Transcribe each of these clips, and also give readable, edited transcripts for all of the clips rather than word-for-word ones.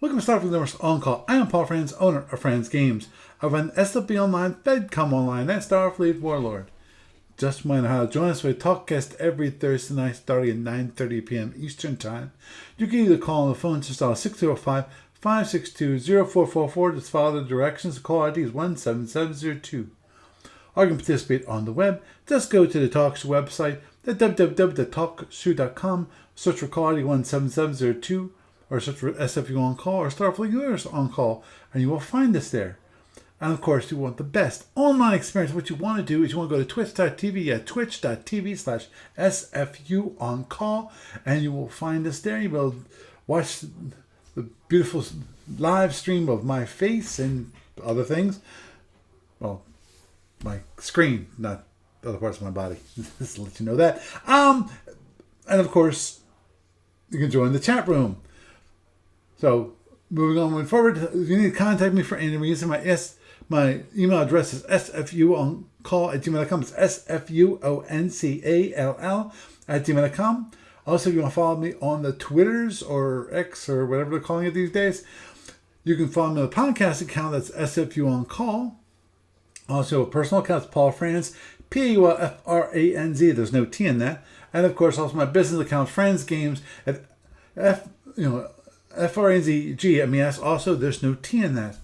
Welcome to Starfleet Network's On Call. I am Paul Franz, owner of Franz Games. I run SFU Online, FedCom Online, and Starfleet Warlord. Just remind how to join us for a talkcast every Thursday night starting at 9:30 p.m. Eastern Time. You can either call on the phone just dial 605-562-0444. Just follow the directions. The call ID is 17702. Or you can participate on the web. Just go to the TalkShoe website at www.talkshoe.com. Search for call ID 17702. Or search for SFU On Call or Starfleet Universe On Call, and you will find us there. And of course, you want the best online experience. What you want to do is you want to go to twitch.tv at twitch.tv/SFU On Call, and you will find us there. You will watch the beautiful live stream of my face and other things. Well, my screen, not other parts of my body. Just to let you know that. And of course, you can join the chat room. So, moving on forward, if you need to contact me for any reason, my email address is sfuoncall@gmail.com. It's sfuoncall@gmail.com. Also, if you want to follow me on the Twitters or X or whatever they're calling it these days, you can follow me on the podcast account. That's SFU On Call. Also, a personal account is Paul Franz, Paulfranz. There's no T in that. And of course, also my business account, Franz Games at FRNZGMES. Also, there's no T in that.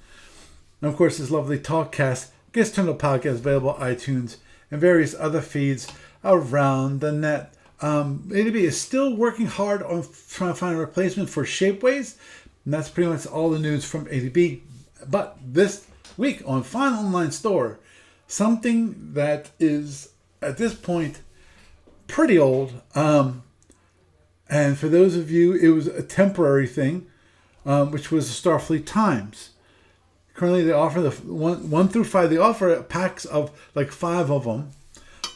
And of course, this lovely Talkcast gets turned to podcast available on iTunes and various other feeds around the net. ADB is still working hard on trying to find a replacement for Shapeways. And that's pretty much all the news from ADB. But this week on Fine Online Store, something that is, at this point, pretty old. And for those of you, it was a temporary thing, which was the Starfleet Times. Currently, they offer the 1 through 5. They offer packs of like 5 of them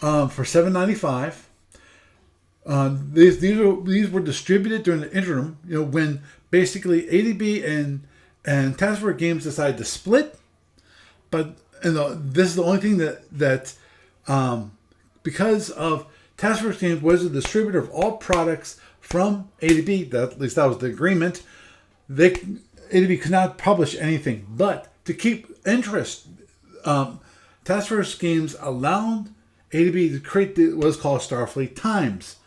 for $7.95. These were distributed during the interim, when basically ADB and Task Force Games decided to split. But this is the only thing that because of Task Force Games was the distributor of all products from ADB, at least that was the agreement. ADB could not publish anything, but to keep interest, Task Force Games allowed ADB to create what was called Starfleet Times.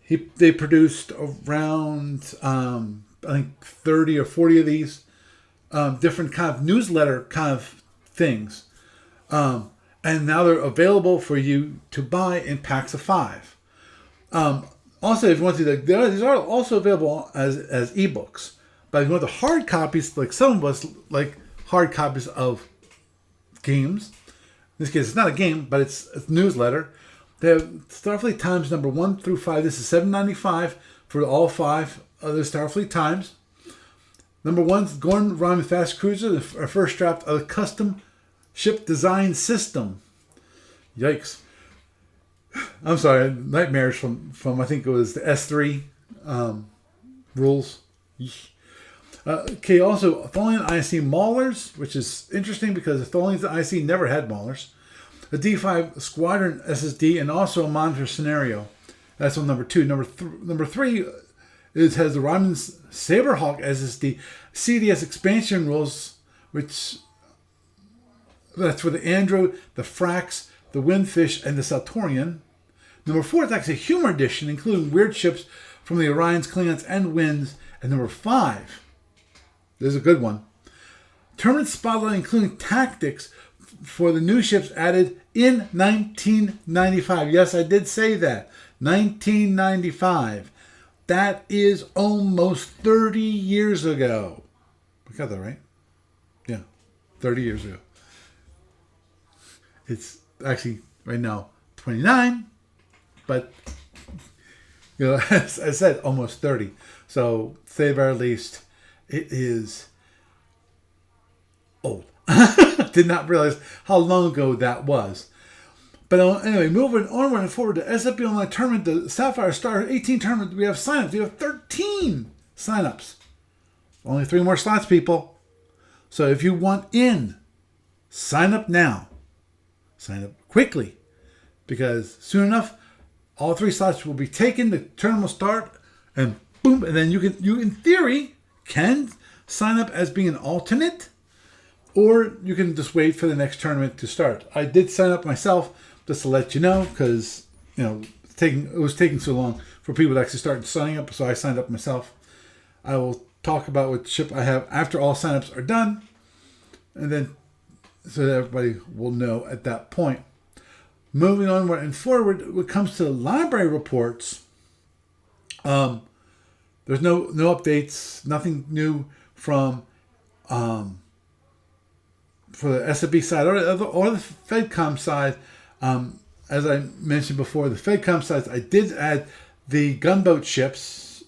They produced around, I think, 30 or 40 of these different kind of newsletter kind of things. And now they're available for you to buy in packs of 5. Also, if you want to, these are also available as ebooks. But if you want the hard copies, like some of us like hard copies of games. In this case, it's not a game, but it's a newsletter. They have Starfleet Times number 1 through 5. This is $7.95 for all 5 of the Starfleet Times. Number 1 is Gordon Ryan Fast Cruiser, the first draft of a custom ship design system. Yikes. I'm sorry, nightmares from I think it was the S3 rules. Okay, also Tholian IC Maulers, which is interesting because the Tholian's IC never had Maulers. A D5 Squadron SSD and also a monitor scenario. That's on number 2. Number 3 has the Ryman's Saberhawk SSD CDS expansion rules, which that's for the Andro, the Frax, the Windfish, and the Saltorian. Number 4 is actually a humor edition, including weird ships from the Orions, Klingons, and Winds. And number 5, this is a good one, Tournament Spotlight, including tactics for the new ships added in 1995. Yes, I did say that. 1995. That is almost 30 years ago. I got that right? Yeah, 30 years ago. It's actually right now 29, but as I said, almost 30. So, to say the very least, it is old. Did not realize how long ago that was. But anyway, moving onward and forward to SFU Online Tournament, the Sapphire Star 18 tournament, we have signups. We have 13 signups. Only 3 more slots, people. So if you want in, sign up now. Sign up quickly, because soon enough, all 3 slots will be taken. The tournament will start, and boom, and then you in theory can sign up as being an alternate, or you can just wait for the next tournament to start. I did sign up myself just to let you know, because it was taking so long for people to actually start signing up, so I signed up myself. I will talk about what ship I have after all signups are done, and then so that everybody will know at that point. Moving onward and forward, when it comes to library reports, there's no updates, nothing new from for the SFB side or the FedCom side. As I mentioned before, the FedCom side, I did add the gunboat ships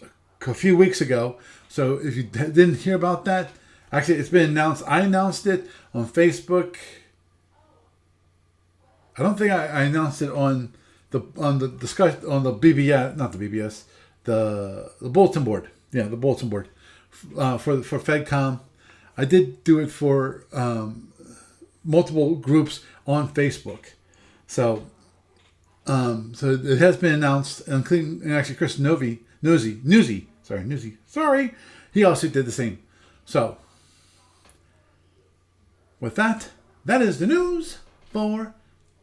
a few weeks ago. So if you didn't hear about that, actually it's been announced. I announced it on Facebook. I don't think I announced it on the discussion on the BBS, not the BBS, the bulletin board. Yeah, the bulletin board for FedCom. I did do it for multiple groups on Facebook. So it has been announced, and actually Chris Newsy, he also did the same. So with that is the news for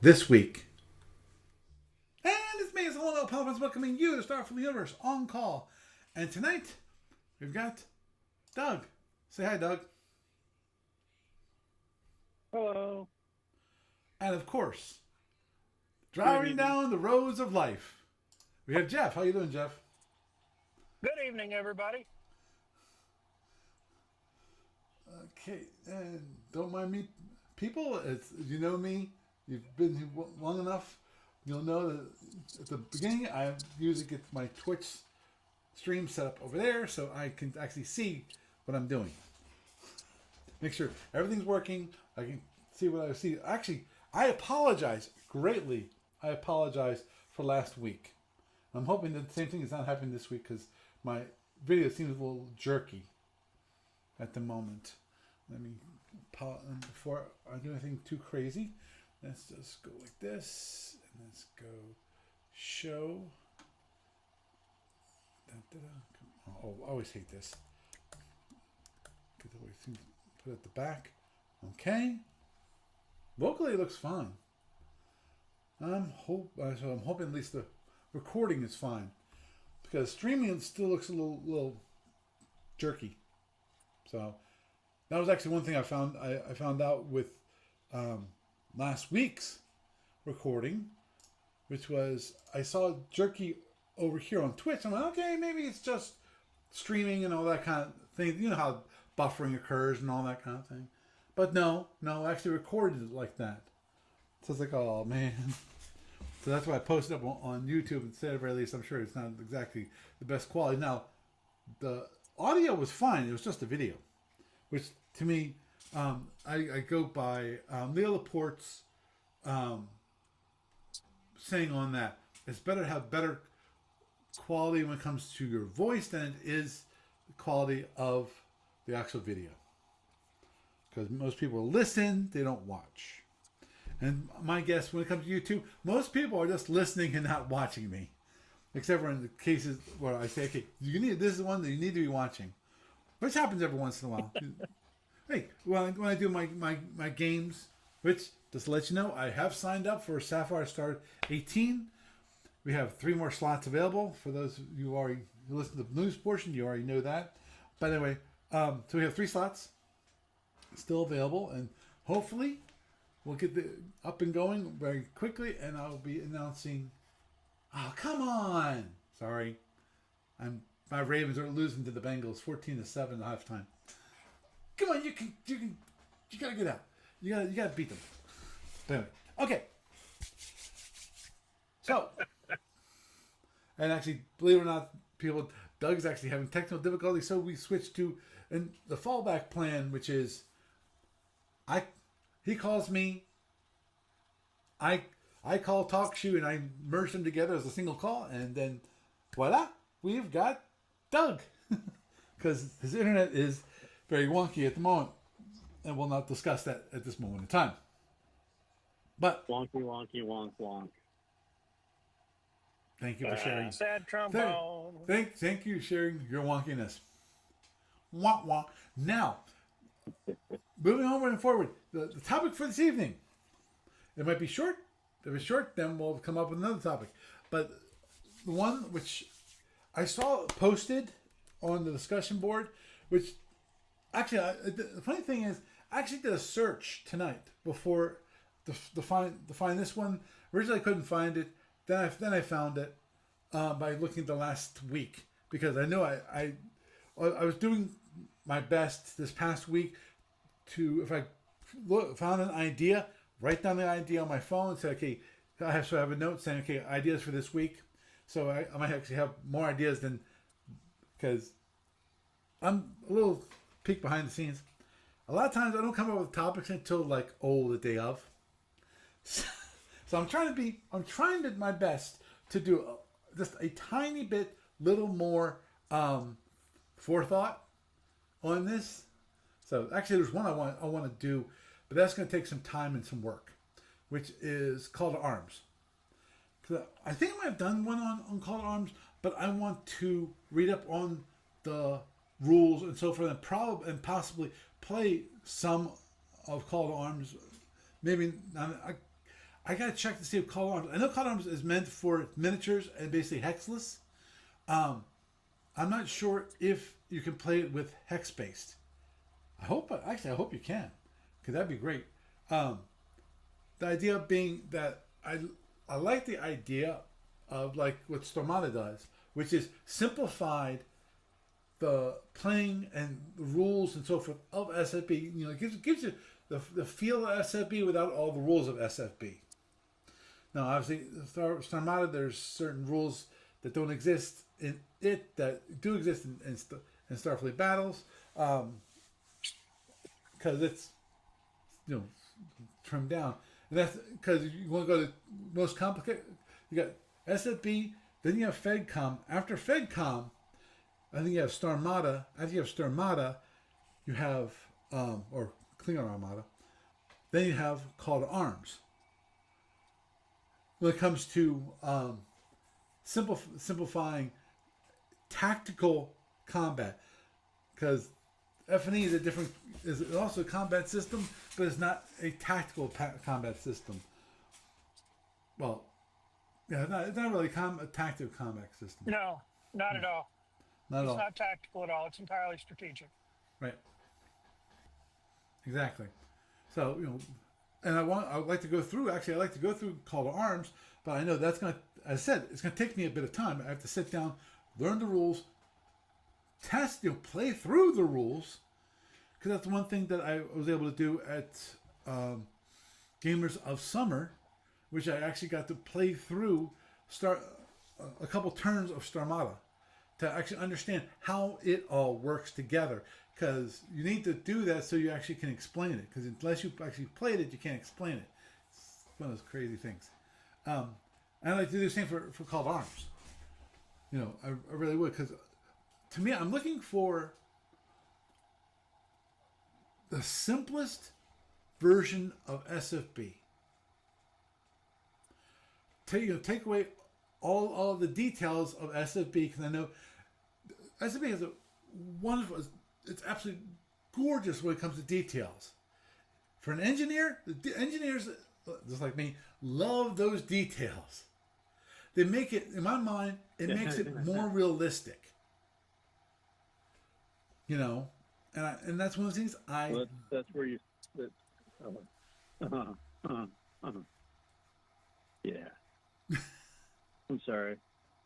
this week. And it's me, it's Hello Pelican's welcoming you to Star from the Universe on call. And tonight we've got Doug. Say hi, Doug. Hello. And of course, driving down the roads of life, we have Jeff. How you doing, Jeff? Good evening, everybody. Okay, and don't mind me, people. It's, you know me. You've been here long enough. You'll know that at the beginning, I usually get my Twitch stream set up over there so I can actually see what I'm doing. Make sure everything's working. I can see what I see. Actually, I apologize greatly. I apologize for last week. I'm hoping that the same thing is not happening this week because my video seems a little jerky at the moment. Let me, before I do anything too crazy, let's just go like this. And let's go show. Oh, I always hate this. Get the way things put at the back. Okay. Locally, it looks fine. I'm hoping at least the recording is fine, because streaming still looks a little jerky. So that was actually one thing I found. I found out with last week's recording, which was I saw jerky over here on Twitch. I'm like, okay, maybe it's just streaming and all that kind of thing. You know how buffering occurs and all that kind of thing. But no, I actually recorded it like that. So it's like, oh man. So that's why I posted up on YouTube instead, of at least I'm sure it's not exactly the best quality. Now, the audio was fine. It was just a video, which to me, I go by Leo Laporte's saying on that. It's better to have better quality when it comes to your voice than it is the quality of the actual video. Because most people listen, they don't watch. And my guess, when it comes to YouTube, most people are just listening and not watching me. Except for in the cases where I say, okay, this is the one that you need to be watching. Which happens every once in a while. Hey, when I do my games, which, just to let you know, I have signed up for Sapphire Star 18. We have 3 more slots available. For those of you who listen to the news portion, you already know that. But anyway, so we have 3 slots still available, and hopefully we'll get the up and going very quickly, and I'll be announcing. Oh, come on! Sorry, my Ravens are losing to the Bengals 14-7 at halftime. Come on, you gotta get out. You gotta beat them. But anyway, okay. So, and actually, believe it or not, people, Doug's actually having technical difficulties, so we switched to the fallback plan, which is he calls me, I call TalkShoe, and I merge them together as a single call, and then voila, we've got Doug. Because his internet is very wonky at the moment, and we'll not discuss that at this moment in time. But wonky, wonky, wonk, wonk. Thank you for sharing. Sad trombone. Thank you for sharing your wonkiness. Wah wah. Now, moving onward and forward, the topic for this evening. It might be short. If it's short, then we'll come up with another topic. But the one which I saw posted on the discussion board, which actually, the funny thing is, I actually did a search tonight before to find this one. Originally, I couldn't find it. Then I found it by looking at the last week because I know I was doing my best this past week to, if I found an idea, write down the idea on my phone and say, okay, I have a note saying, okay, ideas for this week. So I might actually have more ideas than, because I'm a little peek behind the scenes. A lot of times I don't come up with topics until like the day of. So I'm trying to my best to do just a tiny bit, little more forethought on this. So actually, there's one I want to do, but that's going to take some time and some work, which is Call to Arms. Cause I think I might have done one on Call to Arms, but I want to read up on the rules and so forth, and possibly play some of Call to Arms. Maybe I gotta check to see if Call to Arms. I know Call to Arms is meant for miniatures and basically hexless. I'm not sure if you can play it with hex based. I hope you can, because that'd be great. The idea being that I like the idea of like what Stormata does, which is simplified the playing and the rules and so forth of SFB. You know, it gives you the feel of SFB without all the rules of SFB. Now, obviously, Stormata, there's certain rules that don't exist in it that do exist in Starfleet battles, because it's trimmed down, and that's because you want to go to most complicated. You got SFB, then you have FedCom. After FedCom, I think you have Starmata. After you have Starmata, you have or Klingon Armada. Then you have Call to Arms. When it comes to simplifying tactical combat, because F&E is also a combat system, but it's not a tactical combat system. Well, yeah, it's not really a tactical combat system. No, not at all. Not at all. It's not tactical at all. It's entirely strategic. Right. Exactly. So, and I would like to go through. Actually, I like to go through Call to Arms, but I know that's going to, as I said, it's going to take me a bit of time. I have to sit down, learn the rules, test, play through the rules, because that's one thing that I was able to do at Gamers of Summer, which I actually got to play through, start a couple turns of Starmata to actually understand how it all works together. Because you need to do that so you actually can explain it. Because unless you actually played it, you can't explain it. It's one of those crazy things. And I like to do the same for Call to Arms. I really would. Because to me, I'm looking for the simplest version of SFB. Take away all the details of SFB, because I know SFB has a wonderful. It's absolutely gorgeous when it comes to details. For an engineer, the engineers, just like me, love those details. They make it, in my mind, it makes it more realistic. And that's one of the things that's where you. Yeah. I'm sorry.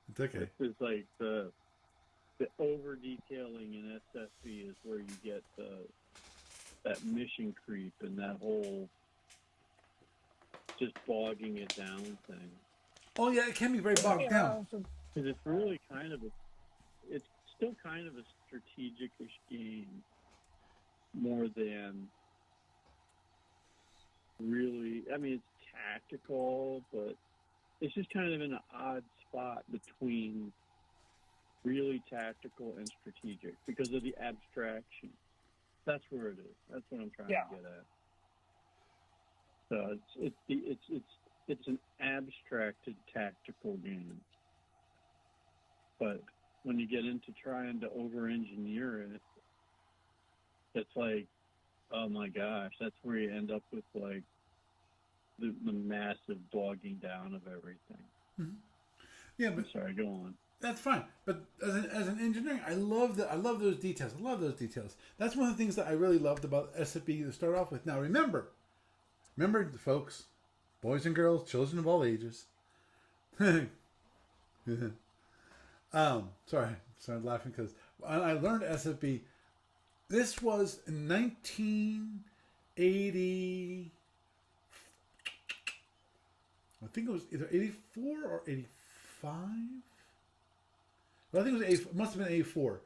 It's okay. It's like the over detailing in SFB is where you get that mission creep and that whole just bogging it down thing. Oh yeah, it can be very bogged down. Because it's really it's still kind of a strategic-ish game more than really. I mean, it's tactical, but it's just kind of in an odd spot between really tactical and strategic because of the abstraction. That's where it is. That's what I'm trying to get at. So it's an abstracted tactical game. But when you get into trying to over-engineer it, It's like, oh my gosh, that's where you end up with like the massive bogging down of everything. Yeah, I'm but sorry, go on. that's fine. But as an engineering, I love that. I love those details. I love those details. That's one of the things that I really loved about SFB to start off with. Now remember, folks, boys and girls, children of all ages. Sorry, started laughing because when I learned SFB, this was in 1980. I think it was either 84 or 85. Well, I think it must have been 84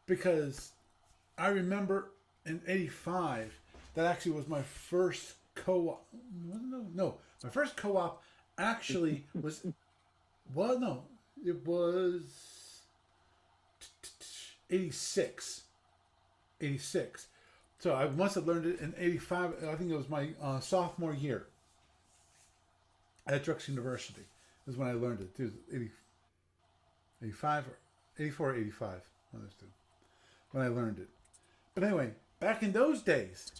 because I remember in 85 that actually was my first co-op. No, my first co-op actually was. Well, no, it was 86. 86. So I must have learned it in 85. I think it was my sophomore year at Drexel University is when I learned it. It was 85 or 84 or 85. One of those two. When I learned it. But anyway, back in those days,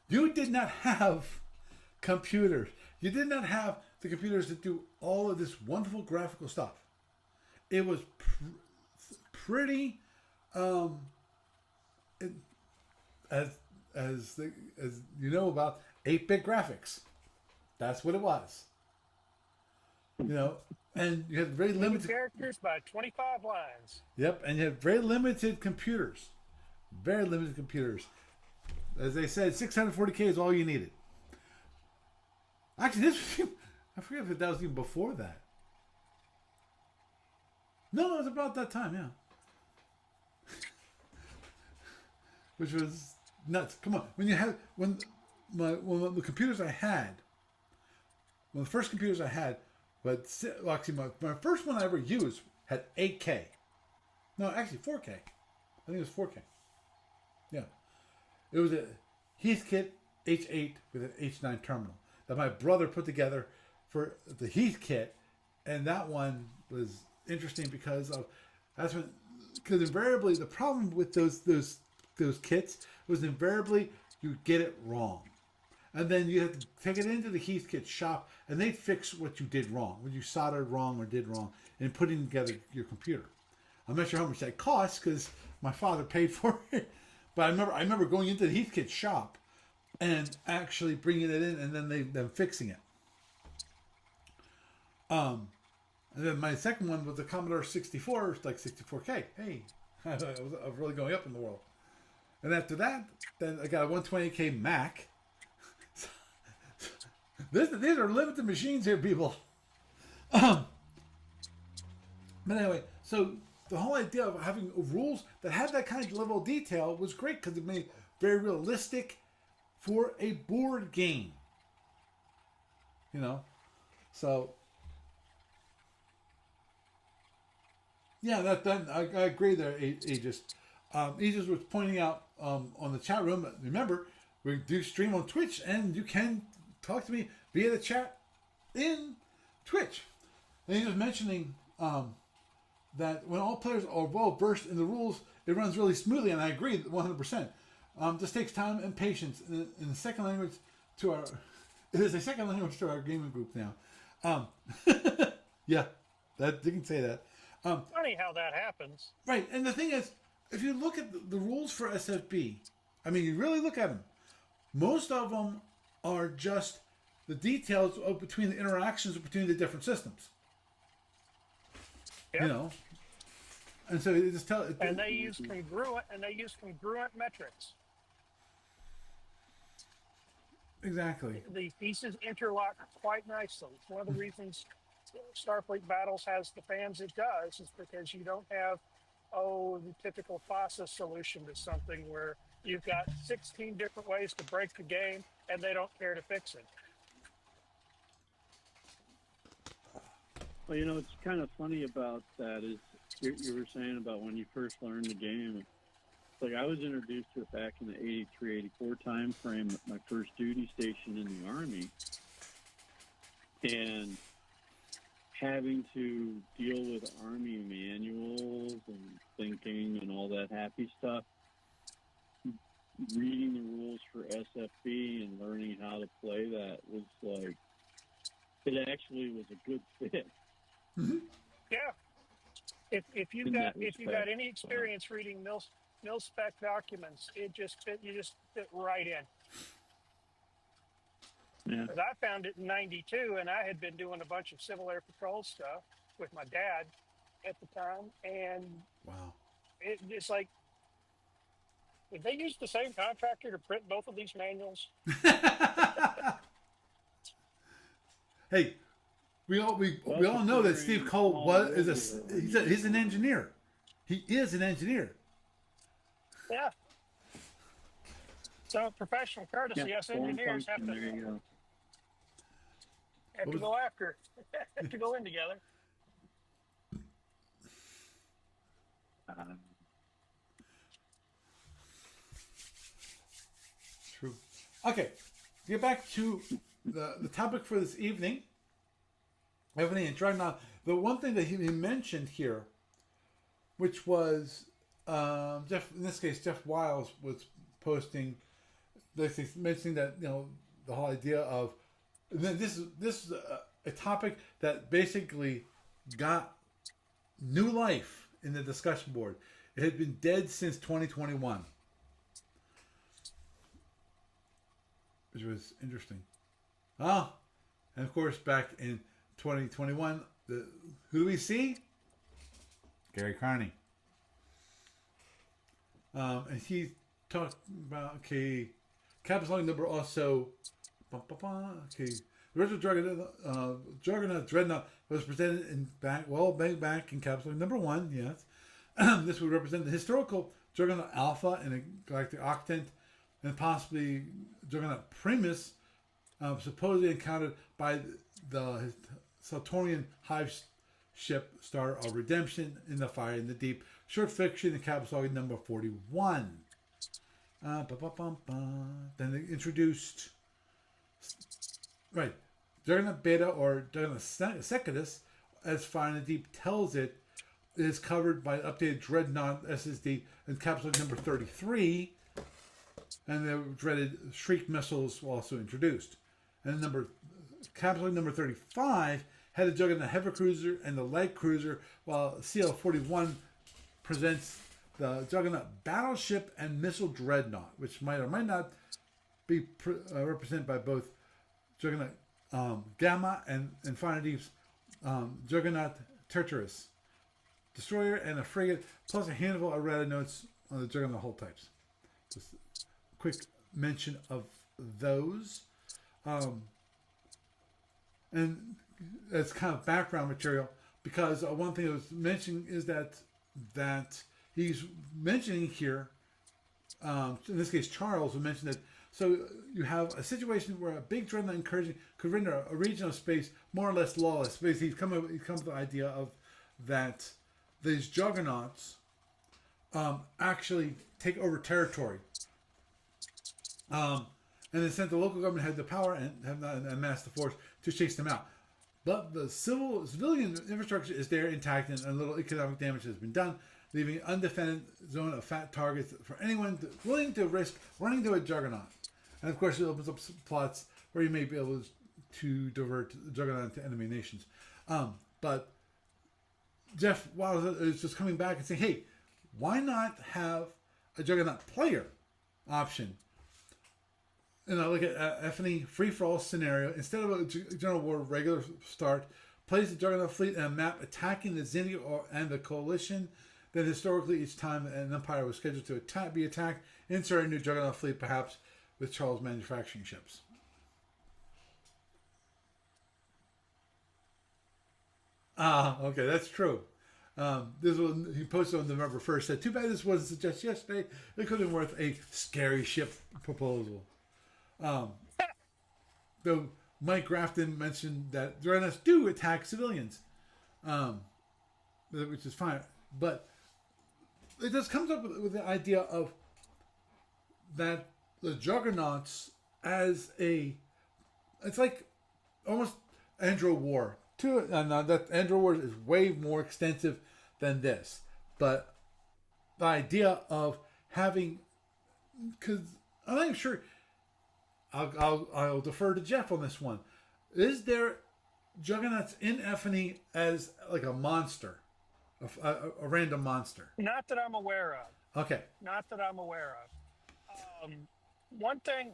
you did not have computers. You did not have the computers that do all of this wonderful graphical stuff. It was pretty as you know about 8-bit graphics. That's what it was. You know, and you had very 20 limited characters by 25 lines. Yep, and you had very limited computers. Very limited computers. As they said, 640K is all you needed. Actually, I forget if that was even before that. No, it was about that time, yeah. Which was nuts. Come on, when the computers I had, one of the first computers I had, well, actually my first one I ever used had 8K. No, actually 4K. I think it was 4K. Yeah, it was a Heathkit H8 with an H9 terminal that my brother put together for the Heathkit, and that one was interesting because invariably the problem with those kits was invariably you get it wrong, and then you have to take it into the Heathkit shop and they'd fix what you did wrong, what you soldered wrong or did wrong in putting together your computer. I'm not sure how much that cost because my father paid for it, but I remember going into the Heathkit shop and actually bringing it in and then them fixing it. And then my second one was the Commodore 64, like 64K. Hey, I was really going up in the world. And after that, then I got a 128K Mac. These are limited machines here, people. But anyway, so the whole idea of having rules that had that kind of level of detail was great because it made it very realistic for a board game. You know? So, yeah, I agree there, Aegis. Aegis was pointing out on the chat room, remember, we do stream on Twitch and you can talk to me via the chat in Twitch. And he was mentioning that when all players are well versed in the rules, it runs really smoothly, and I agree 100%. This takes time and patience in the second language to our. It is a second language to our gaming group now. Yeah, that you can say that. Funny how that happens. Right, and the thing is, if you look at the rules for SFB, I mean, you really look at them. Most of them are just the details of between the interactions between the different systems. Yep. You know, and so it just And they use congruent metrics. Exactly. The pieces interlock quite nicely. It's one of the reasons Starfleet Battles has the fans it does, is because you don't have the typical FOSSA solution to something where you've got 16 different ways to break the game and they don't care to fix it. Well, you know, it's kind of funny about that is you were saying about when you first learned the game. Like I was introduced to it back in the 83, 84 time frame at my first duty station in the Army. And having to deal with Army manuals and thinking and all that happy stuff, reading the rules for SFB and learning how to play that was like, it actually was a good fit Yeah. If you've in got that if you got respect. any experience reading mil spec documents, it just fit. You just fit right in. Yeah. Because I found it in '92, and I had been doing a bunch of Civil Air Patrol stuff with my dad at the time, and Wow. it's like, did they use the same contractor to print both of these manuals? Hey, we Well, all it's a know that Steve very Cole small world he's an engineer. He is an engineer. Yeah. So professional courtesy, Yeah, us form engineers function. There you go. have to go after, have to go in together. Uh, True. Okay, get back to the topic for this evening. F&E Juggernauts. The one thing that he mentioned here, which was Jeff, in this case, Jeff Wiles was posting, mentioning that the whole idea of, and then this is a topic that basically got new life in the discussion board. It had been dead since 2021, which was interesting. And of course, back in 2021, who do we see? Gary Carney. And he talked about, okay, Capsule number also, okay, the original Juggernaut Dreadnought was presented back in Capsule number 1, yes. This would represent the historical Juggernaut Alpha in a galactic octant, and possibly Juggernaut Primus, supposedly encountered by the Saturnian hive ship Star of Redemption in the Fire in the Deep. Short fiction in Capsule number 41. Then they introduced Juggernaut Beta, or Juggernaut Secundus, as Fire in the Deep tells it, is covered by updated Dreadnought SSD in Capsule number 33, and the dreaded Shriek missiles were also introduced. And Capsule number 35 had the Juggernaut Heavy Cruiser and the Light Cruiser, while CL41 presents the Juggernaut Battleship and Missile Dreadnought, which might or might not be represented by both Juggernaut Gamma and Fire Deep's Juggernaut Tartarus destroyer and a frigate, plus a handful of errata notes on the Juggernaut hull types. Just a quick mention of those. And that's kind of background material, because one thing I was mentioning is that he's mentioning here, in this case Charles will mention that, so you have a situation where a big dreadnought incursion could render a region of space more or less lawless. Basically, he's come with the idea of that these juggernauts actually take over territory. And then since the local government had the power and have not amassed the force to chase them out. But the civilian infrastructure is there intact, and little economic damage has been done, leaving an undefended zone of fat targets for anyone willing to risk running to a juggernaut. And of course, it opens up plots where you may be able to divert the juggernaut to enemy nations. But Jeff Wiles is just coming back and saying, hey, why not have a juggernaut player option? And I look at F&E free-for-all scenario. Instead of a General War regular start, place the Juggernaut fleet in a map attacking the Zinnia and the Coalition. Then historically, each time an empire was scheduled to be attacked, insert a new Juggernaut fleet, perhaps with Charles manufacturing ships. Okay, that's true. This one he posted on November 1st. Said, too bad this wasn't suggested yesterday. It could have been worth a scary ship proposal. Though Mike Grafton mentioned that Dreadnoughts do attack civilians, which is fine. But it just comes up with the idea of that the Juggernauts as it's like almost Andro War. That Andro War is way more extensive than this. But the idea of having because I'm not even sure. I'll defer to Jeff on this one. Is there Juggernauts in F&E as like a monster, a random monster? Not that I'm aware of. Okay. Not that I'm aware of. One thing,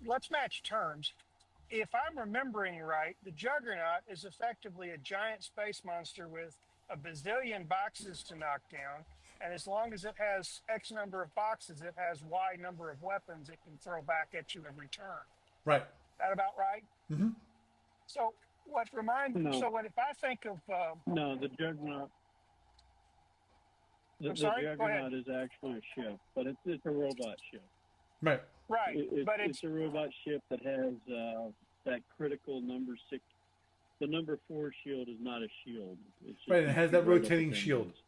let's match terms. If I'm remembering right, the Juggernaut is effectively a giant space monster with a bazillion boxes to knock down. And as long as it has X number of boxes, it has Y number of weapons it can throw back at you in return. Right. That about right? Mm-hmm. So what reminds No. so what if I think of No, the Juggernaut. I'm The sorry, go ahead. Juggernaut is actually a ship, but it's a robot ship. Right. Right, but It's a robot ship that has that critical number 6. The number 4 shield is not a shield. It's just Right. It has that right up rotating its shield. engines.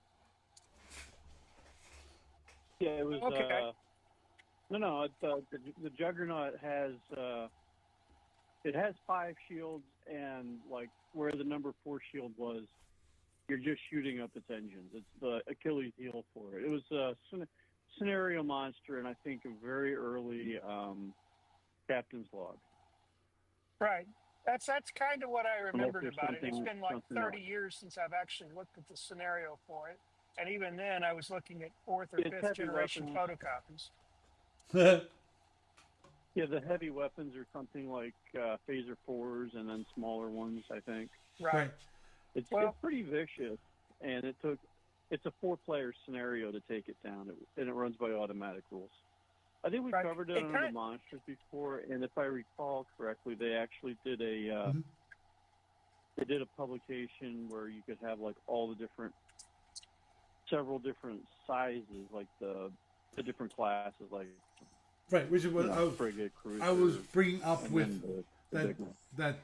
Yeah, it was. Okay. No. The Juggernaut has. It has 5 shields, and like where the number 4 shield was, you're just shooting up its engines. It's the Achilles heel for it. It was a scenario monster, and I think a very early captain's log. right. That's kind of what I remembered there's about it. It's something- been like something 30 else. years since I've actually looked at the scenario for it. And even then I was looking at 4th or It's 5th heavy generation weapons. photocopies. Yeah, the heavy weapons are something like phaser 4s, and then smaller ones. I think Right. it's pretty vicious, and it's a 4-player scenario to take it down, and it runs by automatic rules. I think we Right. covered it under the monsters before, and if I recall correctly, they actually did they did a publication where you could have like all the several different sizes, like the different classes, like Right. Which is what frigate, cruiser, I was bringing up and with then the big one. that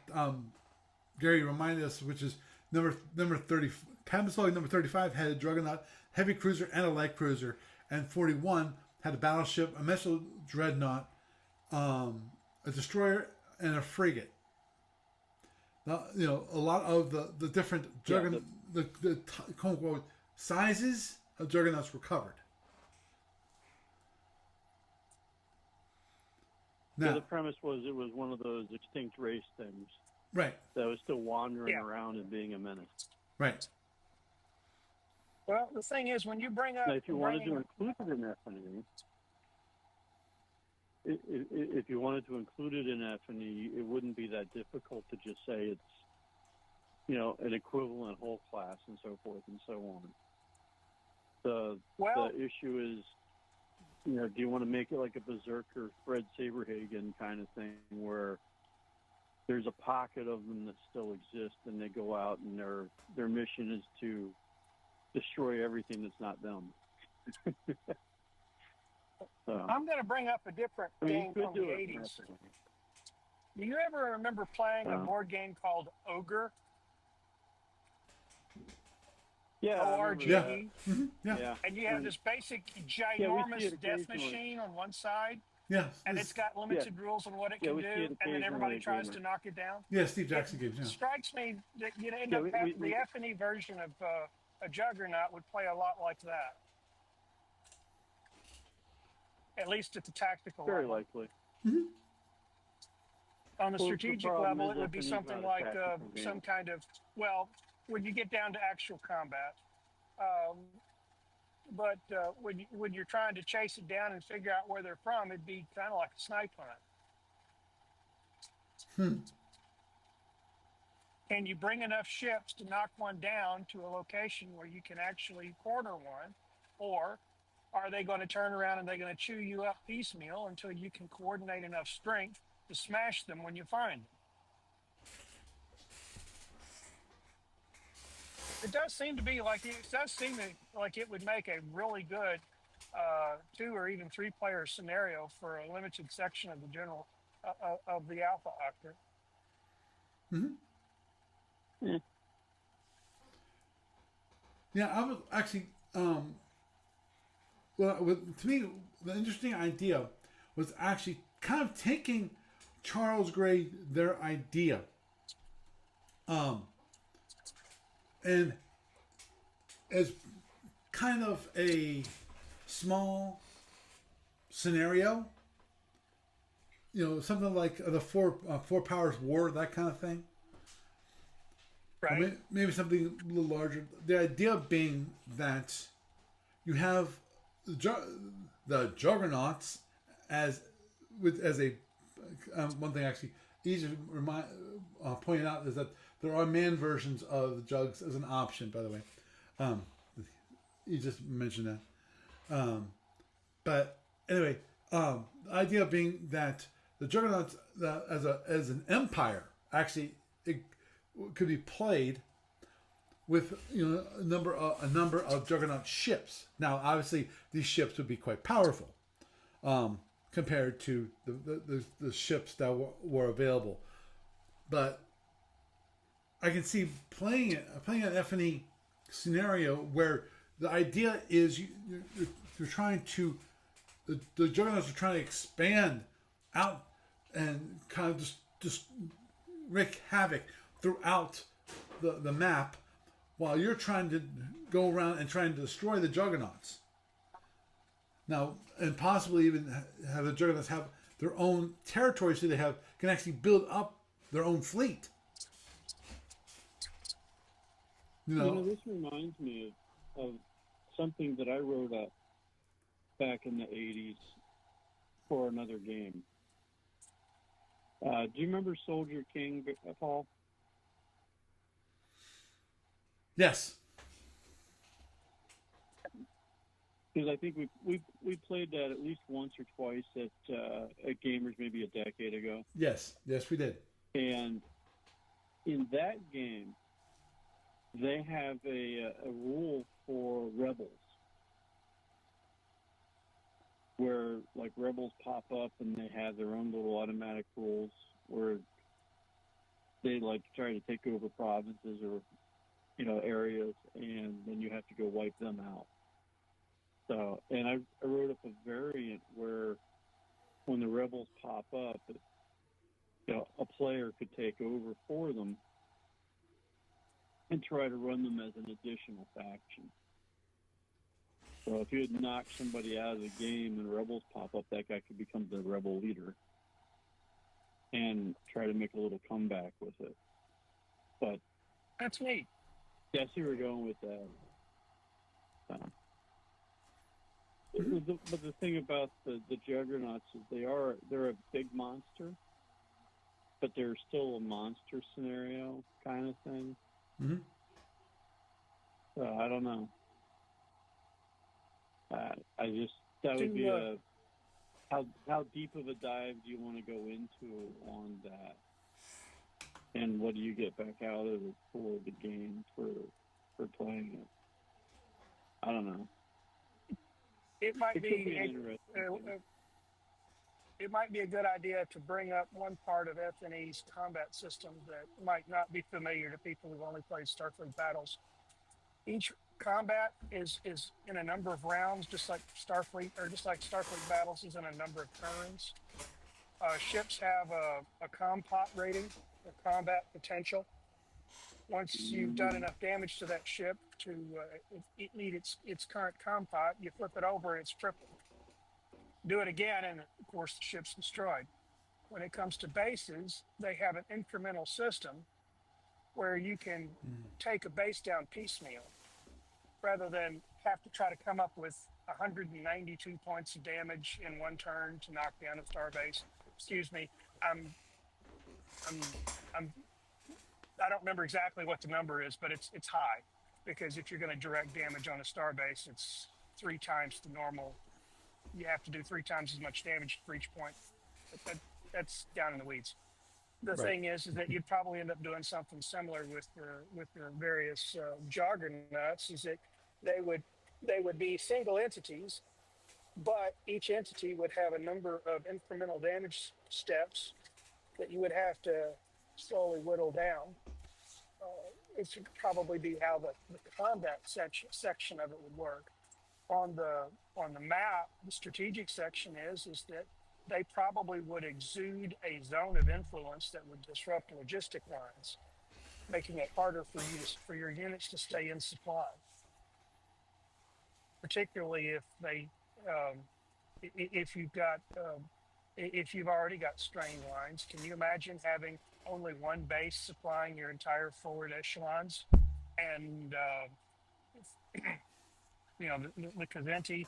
Gary reminded us, which is number 30. Cabin Slug number 35 had a Juggernaut, heavy cruiser, and a light cruiser, and 41 had a battleship, a missile dreadnought, a destroyer, and a frigate. Now, a lot of the different Juggernaut, the quote unquote sizes of Juggernauts were covered. Now, The premise was it was one of those extinct race things right, that was still wandering around and being a menace. right. Well, the thing is, when you bring up... Now, if you wanted to include it in F&E, if you wanted to include it in F&E, it wouldn't be that difficult to just say it's, an equivalent whole class and so forth and so on. The issue is, do you want to make it like a Berserker Fred Saberhagen kind of thing where there's a pocket of them that still exist and they go out and their mission is to destroy everything that's not them. I'm going to bring up a different game from the 80s. Do you ever remember playing a board game called Ogre? Yeah. ORGE? Yeah. And you have this basic ginormous death machine on one side, and it's got limited rules on what it can do, and then everybody tries to knock it down. Yeah, Steve Jackson games. It Yeah. strikes me that you'd end up having the F&E version of a Juggernaut would play a lot like that. At least at the tactical Very level. likely. On the strategic level, it would be F&E is something not a like tactical game. some kind of, when you get down to actual combat. But when you're trying to chase it down and figure out where they're from, it'd be kind of like a snipe hunt. Can you bring enough ships to knock one down to a location where you can actually corner one? Or are they going to turn around and they're going to chew you up piecemeal until you can coordinate enough strength to smash them when you find them? It does seem to be like it would make a really good 2 or even 3-player scenario for a limited section of the general of the Alpha Octa. Yeah, I was actually. To me, the interesting idea was actually kind of taking Charles Gray, their idea, and as kind of a small scenario. Something like the four powers war, that kind of thing. Or Right. maybe something a little larger. The idea being that you have the Juggernauts as a one thing actually easy to point out is that there are man versions of the Jugs as an option. By the way, um, you just mentioned that. But anyway, the idea being that the Juggernauts as an empire actually it could be played with a number of Juggernaut ships. Now, obviously, these ships would be quite powerful compared to the ships that were available. But I can see playing an F&E scenario where the idea is you're trying to the Juggernauts are trying to expand out and kind of just wreak havoc throughout the map while you're trying to go around and trying to destroy the Juggernauts. Now, and possibly even have the Juggernauts have their own territory so they can actually build up their own fleet. This reminds me of something that I wrote up back in the 80s for another game. Do you remember Soldier King, Paul? Yes. Because I think we played that at least once or twice at Gamers maybe a decade ago. Yes, we did. And in that game, they have a rule for rebels where like rebels pop up and they have their own little automatic rules where they like try to take over provinces or areas, and then you have to go wipe them out. So, and I wrote up a variant where when the rebels pop up, a player could take over for them and try to run them as an additional faction. So if you had knocked somebody out of the game and rebels pop up, that guy could become the rebel leader and try to make a little comeback with it. But That's neat. yeah, I see where we're going with that. But the thing about the Juggernauts is they're a big monster, but they're still a monster scenario kind of thing. Mm-hmm. So I don't know. That would be how deep of a dive do you want to go into on that, and what do you get back out of it for the game for playing it? I don't know. It might It could be an be interesting it might be a good idea to bring up one part of F&E's combat system that might not be familiar to people who've only played Starfleet battles. Each combat is in a number of rounds, just like Starfleet battles is in a number of turns. Ships have a compot rating, a combat potential. Once you've done enough damage to that ship to it meet its current compot, you flip it over and it's tripled. Do it again, and of course the ship's destroyed. When it comes to bases, they have an incremental system where you can take a base down piecemeal rather than have to try to come up with 192 points of damage in one turn to knock down a starbase. Excuse me, I'm I don't remember exactly what the number is, but it's high because if you're going to direct damage on a starbase, it's 3 times the normal. You have to do 3 times as much damage for each point. But that's down in the weeds. The Right. thing is that you'd probably end up doing something similar with the various Juggernauts. Is that they would be single entities, but each entity would have a number of incremental damage steps that you would have to slowly whittle down. It should probably be how the combat section of it would work. On the map, the strategic section is that they probably would exude a zone of influence that would disrupt logistic lines, making it harder for your units to stay in supply. Particularly if they if you've got if you've already got strain lines, can you imagine having only one base supplying your entire forward echelons? And the Kaventi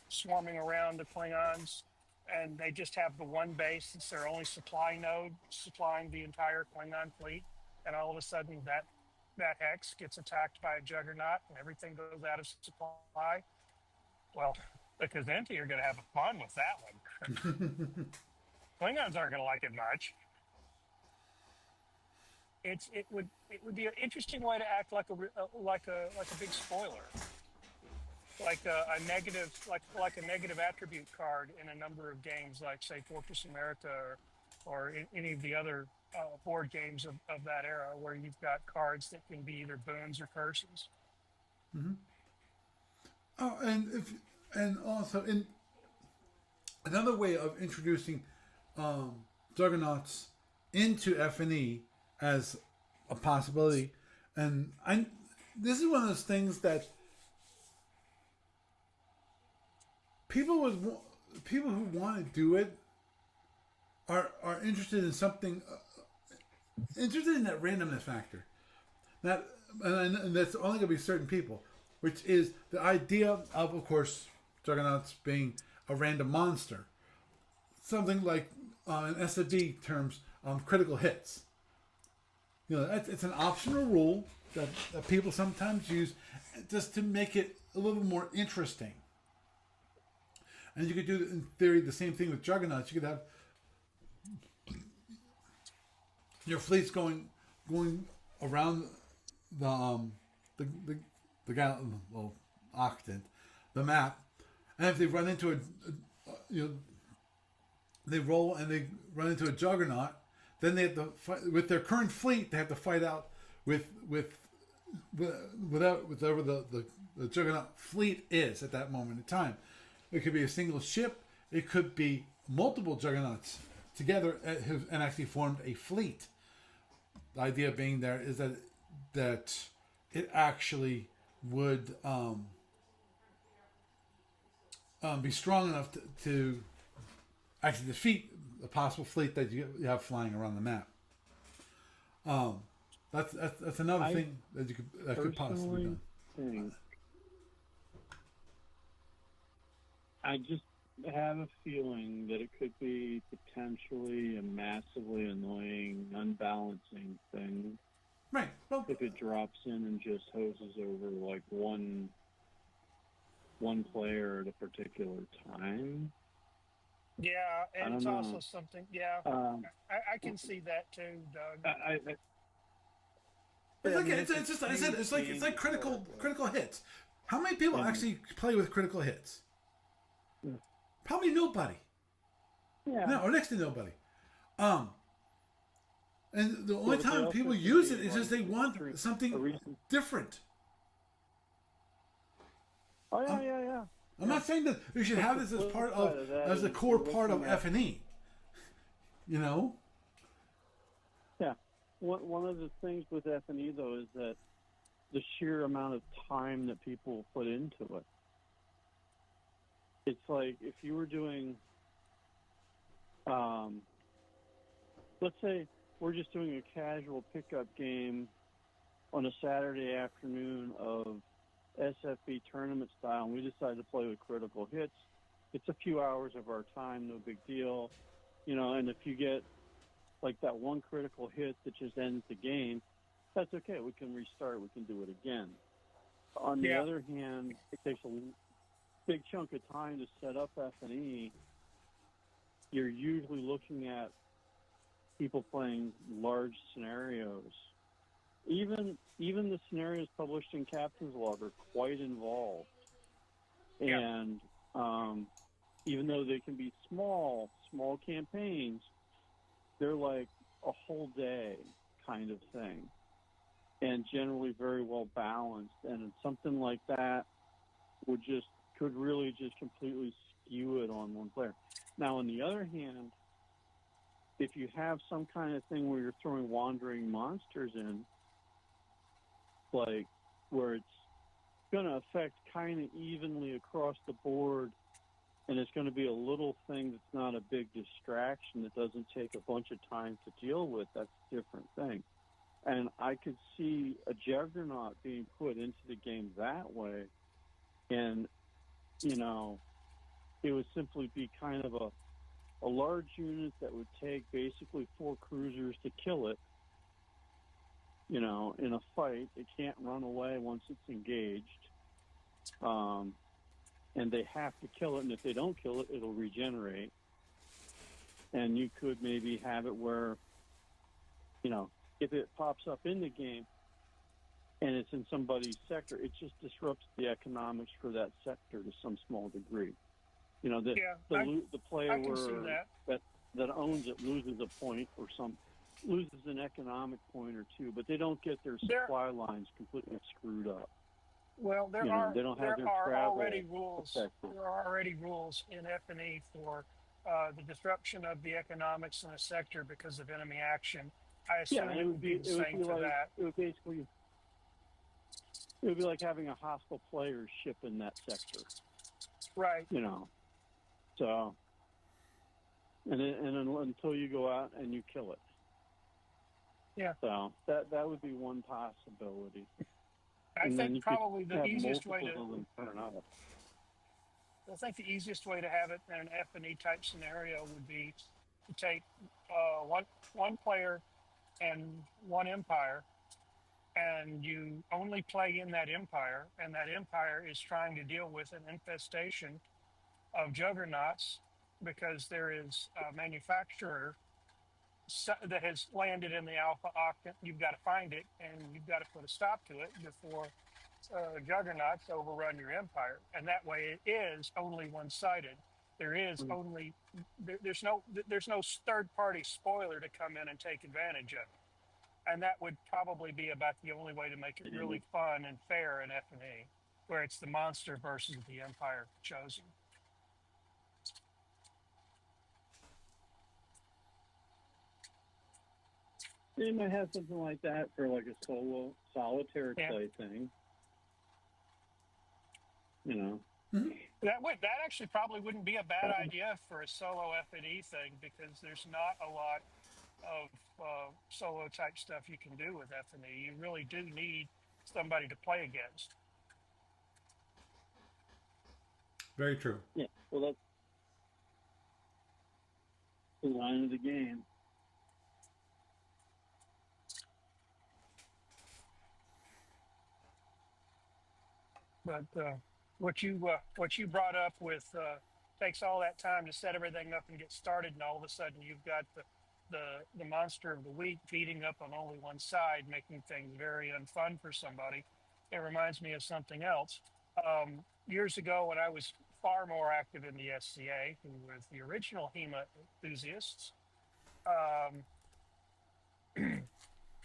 swarming around the Klingons, and they just have the one base. It's their only supply node supplying the entire Klingon fleet, and all of a sudden that hex gets attacked by a Juggernaut, and everything goes out of supply. Well, the Kaventi are going to have fun with that one. Klingons aren't going to like it much. It would be an interesting way to act like a big spoiler, like a negative like a negative attribute card in a number of games, like say Fortress America or any of the other board games of that era, where you've got cards that can be either boons or curses. Oh, and also in another way of introducing Juggernauts into F&E as a possibility, and this is one of those things that people who want to do it are interested in something, interested in that randomness factor. That and that's only going to be certain people, which is the idea of course, Juggernauts being a random monster, something like in SFU terms, critical hits. It's an optional rule that people sometimes use just to make it a little more interesting. And you could do, in theory, the same thing with Juggernauts. You could have your fleets going around the octant, the map, and if they run into they roll and they run into a Juggernaut, then they have to fight with their current fleet. They have to fight out with whatever the Juggernaut fleet is at that moment in time. It could be a single ship. It could be multiple Juggernauts together and actually formed a fleet. The idea being there is that it actually would be strong enough to actually defeat a possible fleet that you have flying around the map. That's another thing that could possibly be done. I just have a feeling that it could be potentially a massively annoying, unbalancing thing. Right. Well, if it drops in and just hoses over like one player at a particular time. Yeah, and it's know. also something. Yeah, I can see that too, Doug. It's like critical hits. How many people actually play with critical hits? Probably nobody. Yeah. No, or next to nobody. And the only time people use it is just they want something different. Oh yeah. I'm not saying that you should have this as a core part of F&E. Yeah. One of the things with F&E though is that the sheer amount of time that people put into it. It's like if you were doing, let's say we're just doing a casual pickup game on a Saturday afternoon of SFB tournament style, and we decide to play with critical hits. It's a few hours of our time, no big deal. And if you get like that one critical hit that just ends the game, that's okay. We can restart. We can do it again. On the other hand, it takes a big chunk of time to set up F&E. You're usually looking at people playing large scenarios. Even the scenarios published in Captain's Log are quite involved. Yeah. And even though they can be small campaigns, they're like a whole day kind of thing. And generally very well balanced. And something like that could really just completely skew it on one player. Now, on the other hand, if you have some kind of thing where you're throwing wandering monsters in, like where it's going to affect kind of evenly across the board and it's going to be a little thing that's not a big distraction that doesn't take a bunch of time to deal with, that's a different thing. And I could see a Juggernaut being put into the game that way, and, you know, it would simply be kind of a large unit that would take basically 4 cruisers to kill it, you know, in a fight. It can't run away once it's engaged. And they have to kill it, and if they don't kill it, it'll regenerate. And you could maybe have it where, you know, if it pops up in the game and it's in somebody's sector, it just disrupts the economics for that sector to some small degree. You know, the player I can see that owns it loses a point or loses an economic point or two, but they don't get their supply lines completely screwed up. Well, there They don't have their are travel already rules. affected. There are already rules in F&E for the disruption of the economics in a sector because of enemy action. I assume Yeah, it would be the same for that. It would be like having a hostile player ship in that sector. Right. You know, so and until you go out and you kill it. Yeah. So that would be one possibility. I think probably the easiest way to turn up. I think the easiest way to have it in an F&E type scenario would be to take one player and one empire, and you only play in that empire, and that empire is trying to deal with an infestation of juggernauts because there is a manufacturer that has landed in the alpha octant. You've got to find it, and you've got to put a stop to it before juggernauts overrun your empire. And that way, it is only one-sided. There is only there's no third-party spoiler to come in and take advantage of it. And that would probably be about the only way to make it really fun and fair in F&E, where it's the monster versus the empire chosen. They might have something like that for like a solitaire play thing. You know. That actually probably wouldn't be a bad idea for a solo F&E thing because there's not a lot of solo type stuff you can do with F&E. You really do need somebody to play against. Very true. Yeah. Well, that's the line of the game. But what you brought up with takes all that time to set everything up and get started, and all of a sudden you've got the monster of the week beating up on only one side, making things very unfun for somebody. It reminds me of something else. Years ago, when I was far more active in the SCA, who was the original HEMA enthusiasts,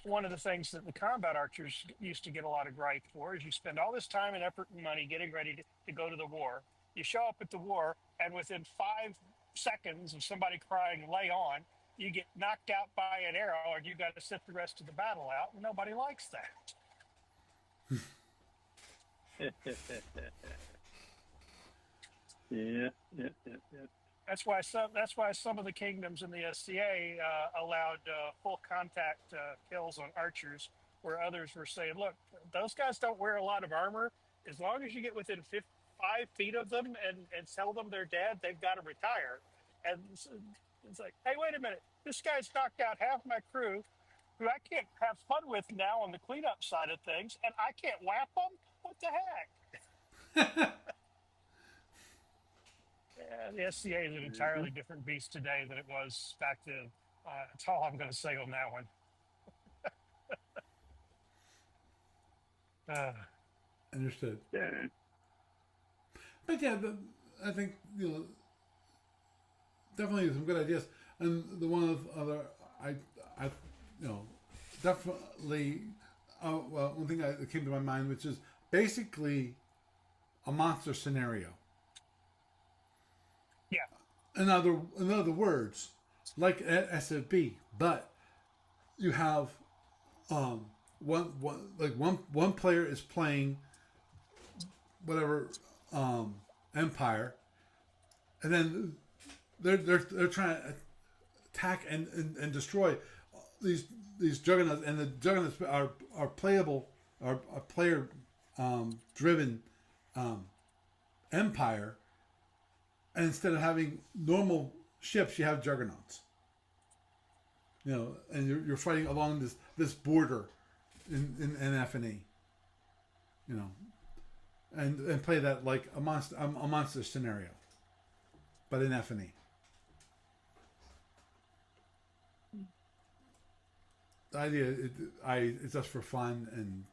one of the things that the combat archers used to get a lot of gripe for is you spend all this time and effort and money getting ready to go to the war. You show up at the war, and within 5 seconds of somebody crying, "Lay on," you get knocked out by an arrow, and you got to sit the rest of the battle out. And nobody likes that. Yeah. That's why some of the kingdoms in the SCA allowed full contact kills on archers, where others were saying, "Look, those guys don't wear a lot of armor. As long as you get within 5 feet of them and tell them they're dead, they've got to retire." And it's like, hey, wait a minute, this guy's knocked out half my crew, who I can't have fun with now on the cleanup side of things, and I can't whap them. What the heck? Yeah, the SCA is an entirely different beast today than it was back then. That's all I'm going to say on that one. Understood. Yeah. But yeah, I think definitely some good ideas. And the one other I definitely one thing that came to my mind, which is basically a monster scenario. Yeah. In other words, like SFB, but you have one player is playing whatever empire, and then they're trying to attack and destroy these juggernauts, and the juggernauts are playable, are player driven empire, and instead of having normal ships, you have juggernauts. And you're fighting along this border in F&E. And play that like a monster scenario, but in F&E. The idea it's just for fun, and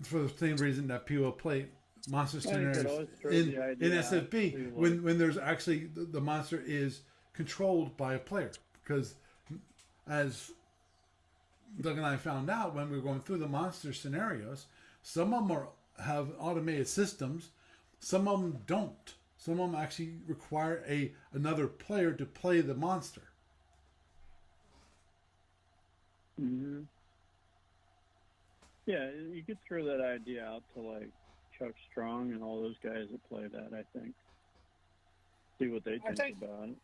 for the same reason that people play monster scenarios in SFB when there's actually the monster is controlled by a player, because as Doug and I found out when we were going through the monster scenarios, some of them have automated systems, some of them don't. Some of them actually require another player to play the monster. Mm-hmm. Yeah, you could throw that idea out to like Chuck Strong and all those guys that play that, I think. See what they think about it.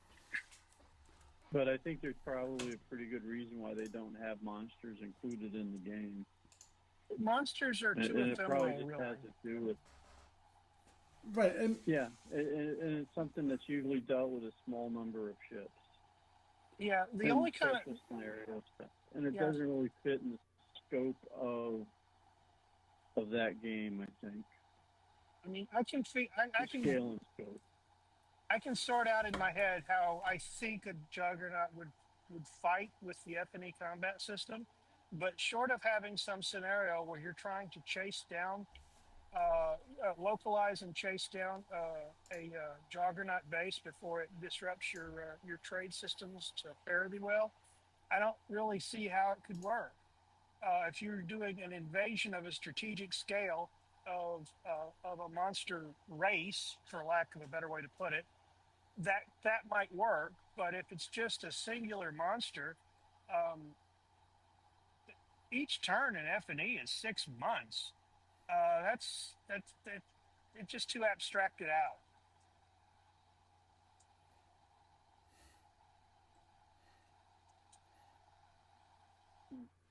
But I think there's probably a pretty good reason why they don't have monsters included in the game. Monsters are too ephemeral, and it probably just really. has to do with... Right, and it's something that's usually dealt with a small number of ships. Yeah, the only kind of scenario stuff, and it doesn't really fit in the scope of that game, I think. I mean, I can scale and scope. I can sort out in my head how I think a Juggernaut would fight with the F&E combat system, but short of having some scenario where you're trying to chase down, localize and chase down a Juggernaut base before it disrupts your trade systems to fare thee well, I don't really see how it could work. If you're doing an invasion of a strategic scale of a monster race, for lack of a better way to put it, that might work. But if it's just a singular monster, each turn in F&E is 6 months. That's it's just too abstracted out.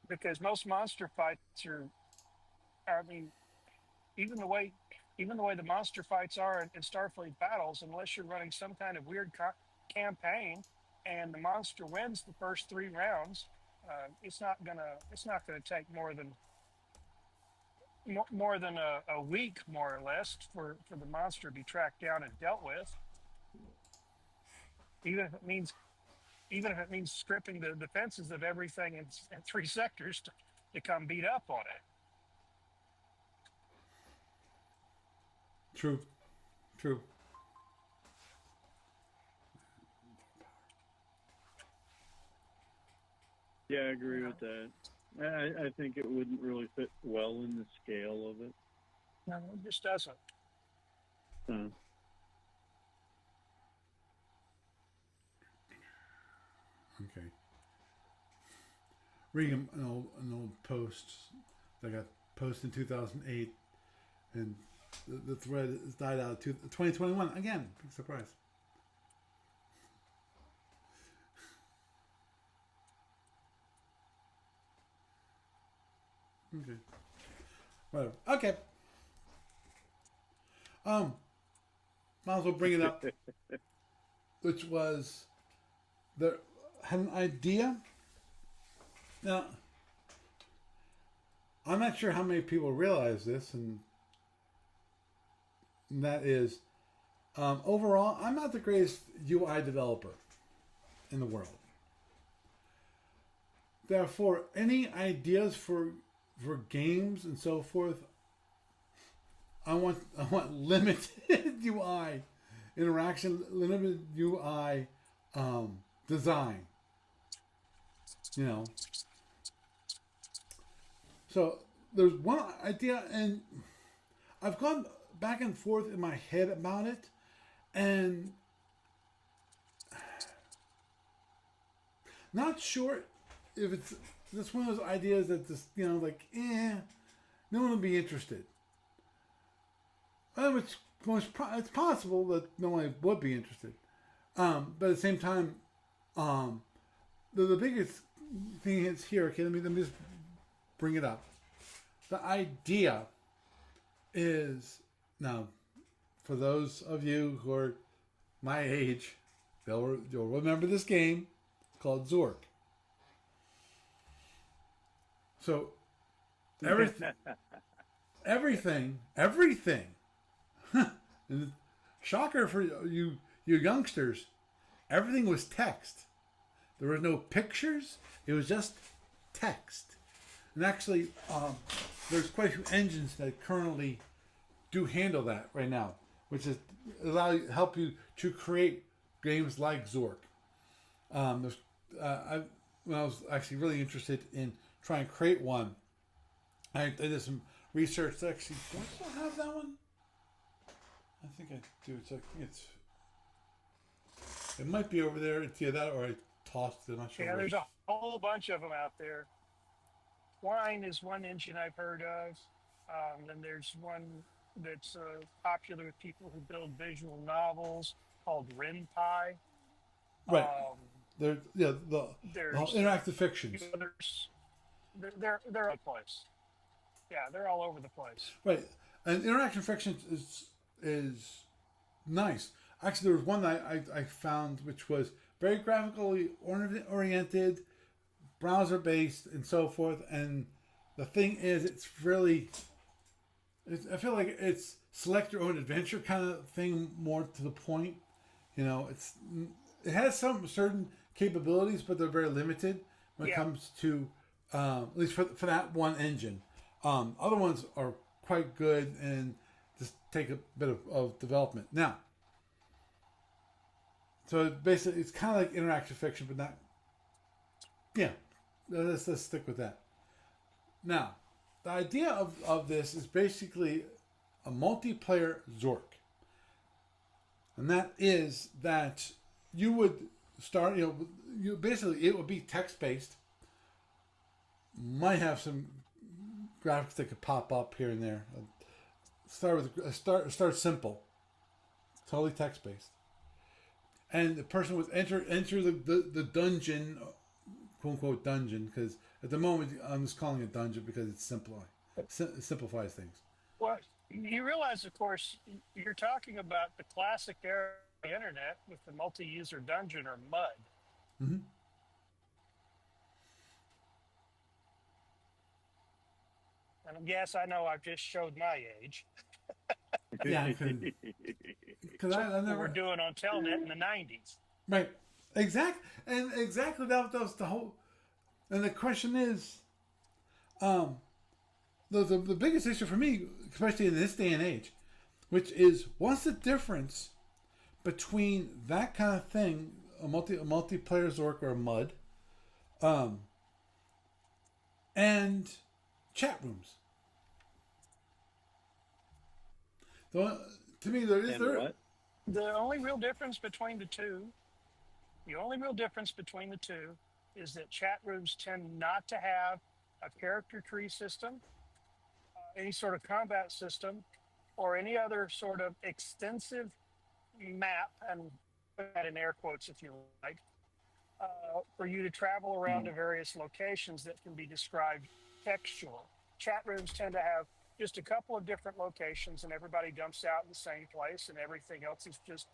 Because most monster fights I mean, even the way the monster fights are in Starfleet battles, unless you're running some kind of weird campaign and the monster wins the first 3 rounds, it's not gonna take more than a week, more or less, for the monster to be tracked down and dealt with. Even if it means stripping the defenses of everything in 3 sectors to come beat up on it. True. Yeah, I agree with that. I think it wouldn't really fit well in the scale of it. No, it just doesn't. Okay. Reading an old post that got posted in 2008, and the thread has died out to 2021 again. Big surprise. Okay. Whatever. Okay. Might as well bring it up. Which was had an idea. Now, I'm not sure how many people realize this, and that is, overall, I'm not the greatest UI developer in the world. Therefore, any ideas for games and so forth, I want limited UI interaction, limited UI design. So there's one idea, and I've gone back and forth in my head about it, and not sure if it's this one of those ideas that just no one will be interested. Which it's possible that no one would be interested. But at the same time, the biggest thing is here. Okay, let me just bring it up. The idea is now for those of you who are my age, you'll remember this game called Zork. So everything, everything. Shocker for you youngsters. Everything was text. There were no pictures. It was just text. And actually, there's quite a few engines that currently do handle that right now, which is help you to create games like Zork. When I was actually really interested in trying to create one, I did some research. Actually, do I still have that one? I think I do. It might be over there. It's either that or I tossed it. I'm not sure. Yeah, there's a whole bunch of them out there. Wine is one engine I've heard of. Then there's one that's popular with people who build visual novels called RenPy. Right. The There's interactive fictions. others. They're all over the place. Yeah, they're all over the place. Right. And interactive fictions is nice. Actually, there was one that I found which was very graphically oriented, browser based, and so forth. And the thing is, I feel like it's select your own adventure kind of thing, more to the point. It has some certain capabilities, but they're very limited when it comes to at least for that one engine. Other ones are quite good and just take a bit of development. Now, so basically, it's kind of like interactive fiction, but not. Yeah, let's stick with that. Now, the idea of this is basically a multiplayer Zork. And that is that you would start, you basically, it would be text-based. Might have some graphics that could pop up here and there. Start simple. Totally text-based. And the person would enter the dungeon, quote unquote dungeon, because at the moment I'm just calling it dungeon because it's simpler. It simplifies things. Well, you realize, of course, you're talking about the classic era of the internet with the multi-user dungeon or MUD. Mm-hmm. And yes, I know I've just showed my age. Yeah, because I never We're doing on Telnet in the 90s. right, exactly that was the whole. And the question is, the biggest issue for me, especially in this day and age, which is what's the difference between that kind of thing, a multiplayer Zork or a MUD, and chat rooms. So, to me, What? The only real difference between the two, is that chat rooms tend not to have a character tree system, any sort of combat system, or any other sort of extensive map, and put that in air quotes if you like, for you to travel around to various locations that can be described textual. Chat rooms tend to have just a couple of different locations and everybody dumps out in the same place and everything else is just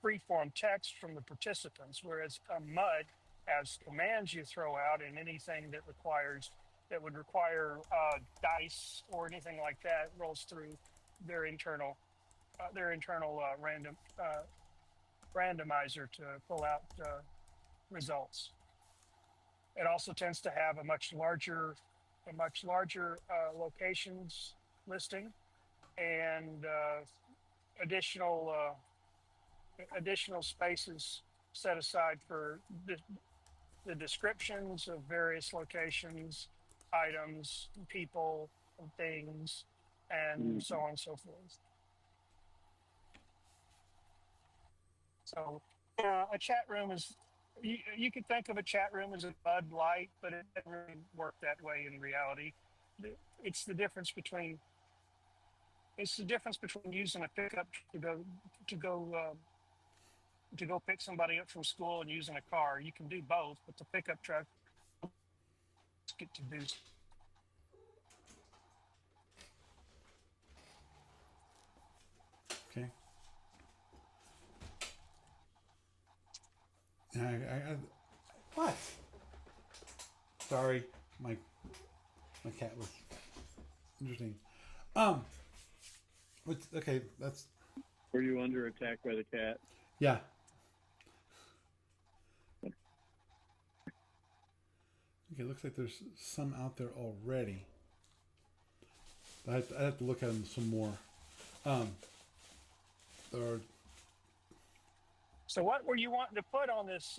free-form text from the participants, whereas a MUD has commands you throw out and anything that would require dice or anything like that rolls through their internal randomizer to pull out results. It also tends to have a much larger locations listing and additional spaces set aside for the descriptions of various locations, items, people, and things, and so on and so forth. So a chat room is, you could think of a chat room as a Bud Light, but it doesn't really work that way in reality. It's the difference between It's the difference between using a pickup to go to go pick somebody up from school and using a car. You can do both, but the pickup truck get to do. Okay. What? Sorry, my cat was interesting. Okay, that's Were you under attack by the cat? yeah. Okay, looks like there's some out there already. I have to look at them some more. Or So, what were you wanting to put on this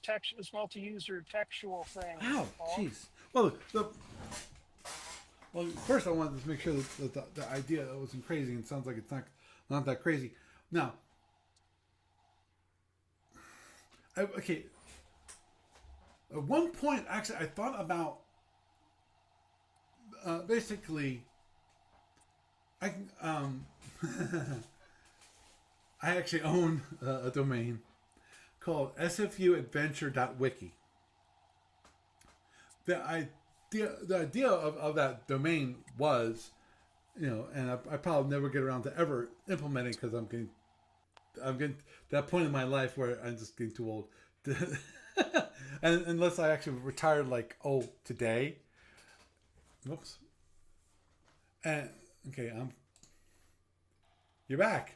text, this multi-user textual thing? ow, Paul? jeez. Well, first I wanted to make sure that the idea wasn't crazy, and it sounds like it's not that crazy. Now, okay. At one point, actually, I thought about basically. I I actually own a domain called SFUadventure.wiki. The idea of that domain was, and I probably never get around to ever implementing because I'm getting to that point in my life where I'm just getting too old. And unless I actually retired today. Whoops. And okay, you're back.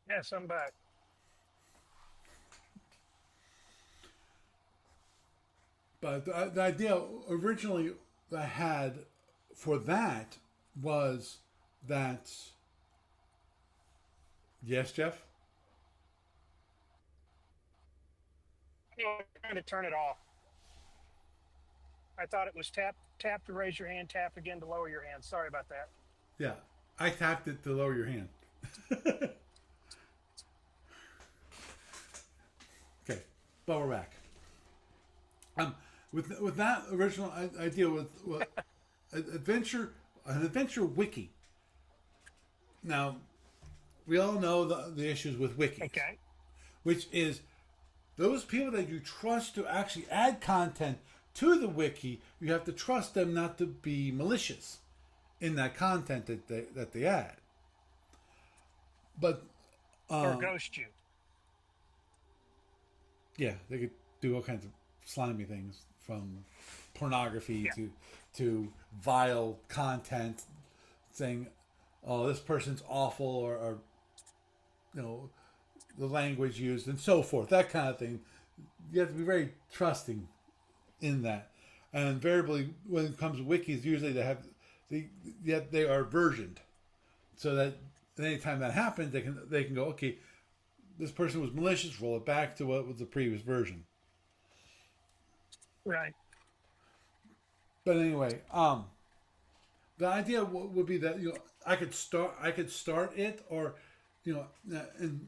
Yes, I'm back. But the idea originally I had for that was that. Yes, Jeff? I'm trying to turn it off. I thought it was tap to raise your hand, tap again to lower your hand. Sorry about that. Yeah. I tapped it to lower your hand. Okay, but we're back. With that original idea with an adventure wiki. Now, we all know the issues with wikis, Okay. which is those people that you trust to actually add content to the wiki. You have to trust them not to be malicious in that content that they add. But Or ghost you. yeah, they could do all kinds of slimy things, from pornography Yeah. to vile content, saying, "Oh, this person's awful," or the language used and so forth, that kind of thing. You have to be very trusting in that. And invariably, when it comes to wikis, usually they are versioned, so that anytime that happens, they can go, okay, this person was malicious, roll it back to what was the previous version. Right. But anyway, the idea would be that I could start it, or in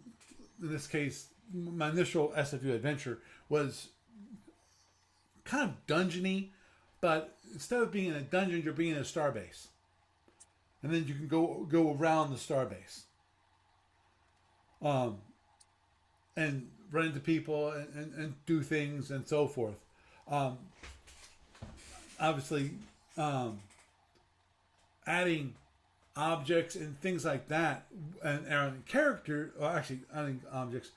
this case, my initial SFU adventure was kind of dungeony, but instead of being in a dungeon, you're being in a starbase, and then you can go around the starbase, and run into people and do things and so forth. Obviously, adding objects and things like that, and adding adding objects,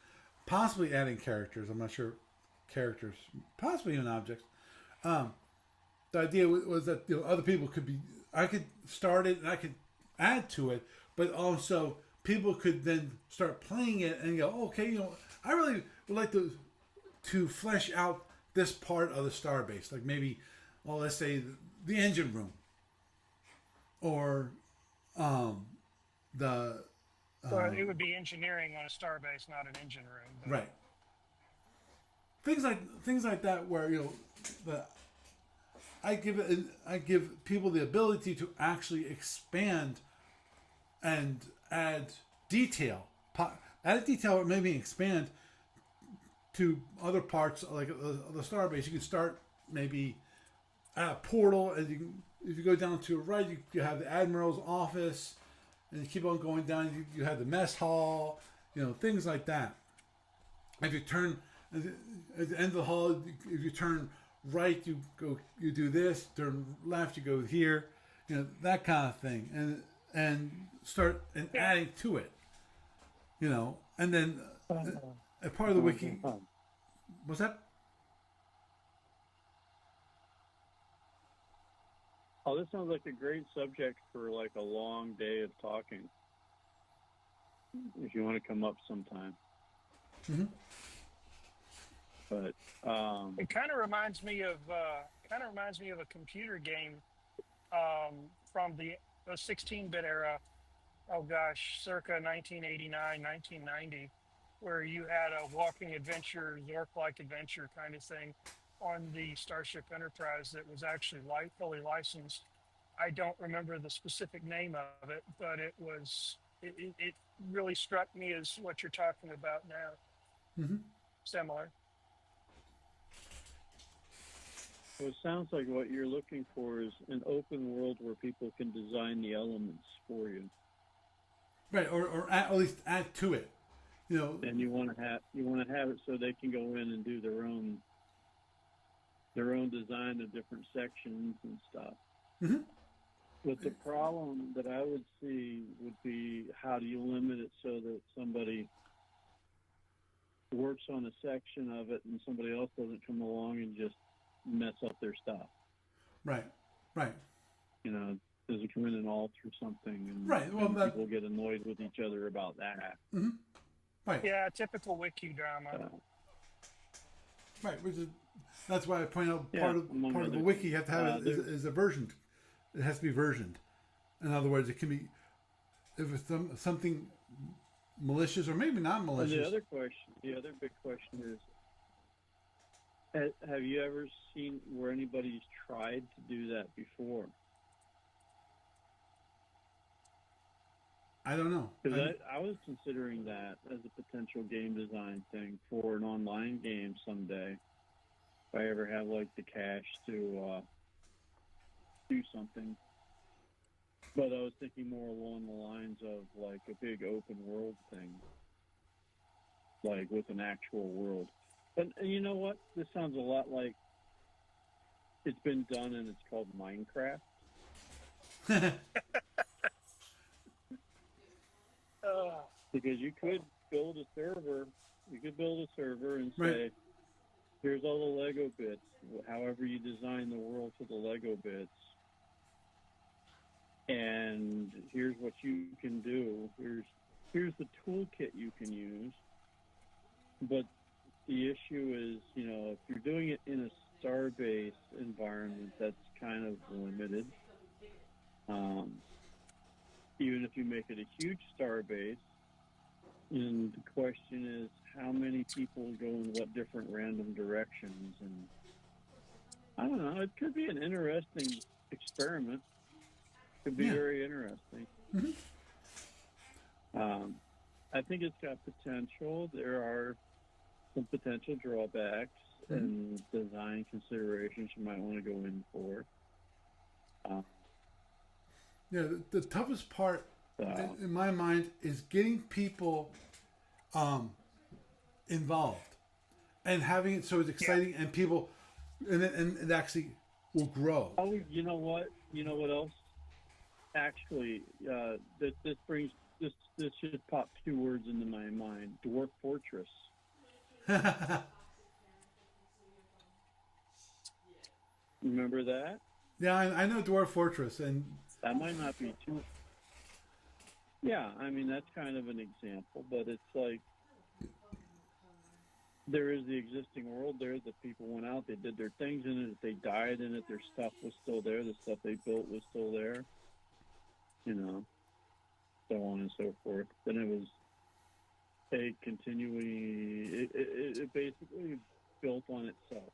possibly adding characters. I'm not sure, characters, possibly even objects. The idea was that other people could be. I could start it and I could add to it, but also people could then start playing it and go, okay, I really would like to flesh out this part of the starbase, like maybe, let's say the engine room, or the Well, it would be engineering on a starbase, not an engine room. But right, things like that, where the I give people the ability to actually expand and add detail, or maybe expand to other parts, like the starbase. You can start maybe at a portal, and you can if you go down to the right, you have the admiral's office, and you keep on going down. You have the mess hall, things like that. If you turn at the end of the hall, if you turn right, you do this. Turn left, you go here. That kind of thing, and start adding to it. And then a part of the wiki. What's that? Oh, this sounds like a great subject for like a long day of talking. If you want to come up sometime. Mm-hmm. But it kind of reminds me of a computer game from the 16-bit era. Oh gosh, circa 1989, 1990, where you had a walking adventure, Zork-like adventure kind of thing on the Starship Enterprise that was actually fully licensed. I don't remember the specific name of it, but it really struck me as what you're talking about now. Mm-hmm. Similar. well, it sounds like what you're looking for is an open world where people can design the elements for you. Right, or at least add to it. And you want to have it so they can go in and do their own design of different sections and stuff. Mm-hmm. But the problem that I would see would be, how do you limit it so that somebody works on a section of it and somebody else doesn't come along and just mess up their stuff? Right. Does it come in and alter something? And, right. Well, and people get annoyed with each other about that. Mm-hmm. Right. Yeah, typical wiki drama. Right. That's why I point out part of the wiki you have to have is a version. It has to be versioned. In other words, it can be if it's something malicious or maybe not malicious. And the other big question is, have you ever seen where anybody's tried to do that before? I don't know. Because I was considering that as a potential game design thing for an online game someday. If I ever have like the cash to do something. But I was thinking more along the lines of like a big open world thing. Like with an actual world. And you know what? This sounds a lot like it's been done and it's called Minecraft. Because you could build a server. You could build a server and say, here's all the Lego bits. However you design the world for the Lego bits. And here's what you can do. Here's the toolkit you can use. But the issue is, if you're doing it in a starbase environment, that's kind of limited. Even if you make it a huge starbase, and the question is how many people go in what different random directions. And I don't know, it could be an interesting experiment. Could be very interesting. Mm-hmm. I think it's got potential. There are some potential drawbacks and design considerations you might want to go in for. The toughest part in my mind is getting people involved and having it so it's exciting and people and it actually will grow. Oh, you know what? You know what else? Actually, this just popped two words into my mind: Dwarf Fortress. Remember that? Yeah, I know Dwarf Fortress, and that might not be too. Yeah, I mean that's kind of an example, but it's like there is the existing world there that people went out, they did their things in it, they died in it, their stuff was still there, the stuff they built was still there, so on and so forth. Then it was a continuing. It basically built on itself.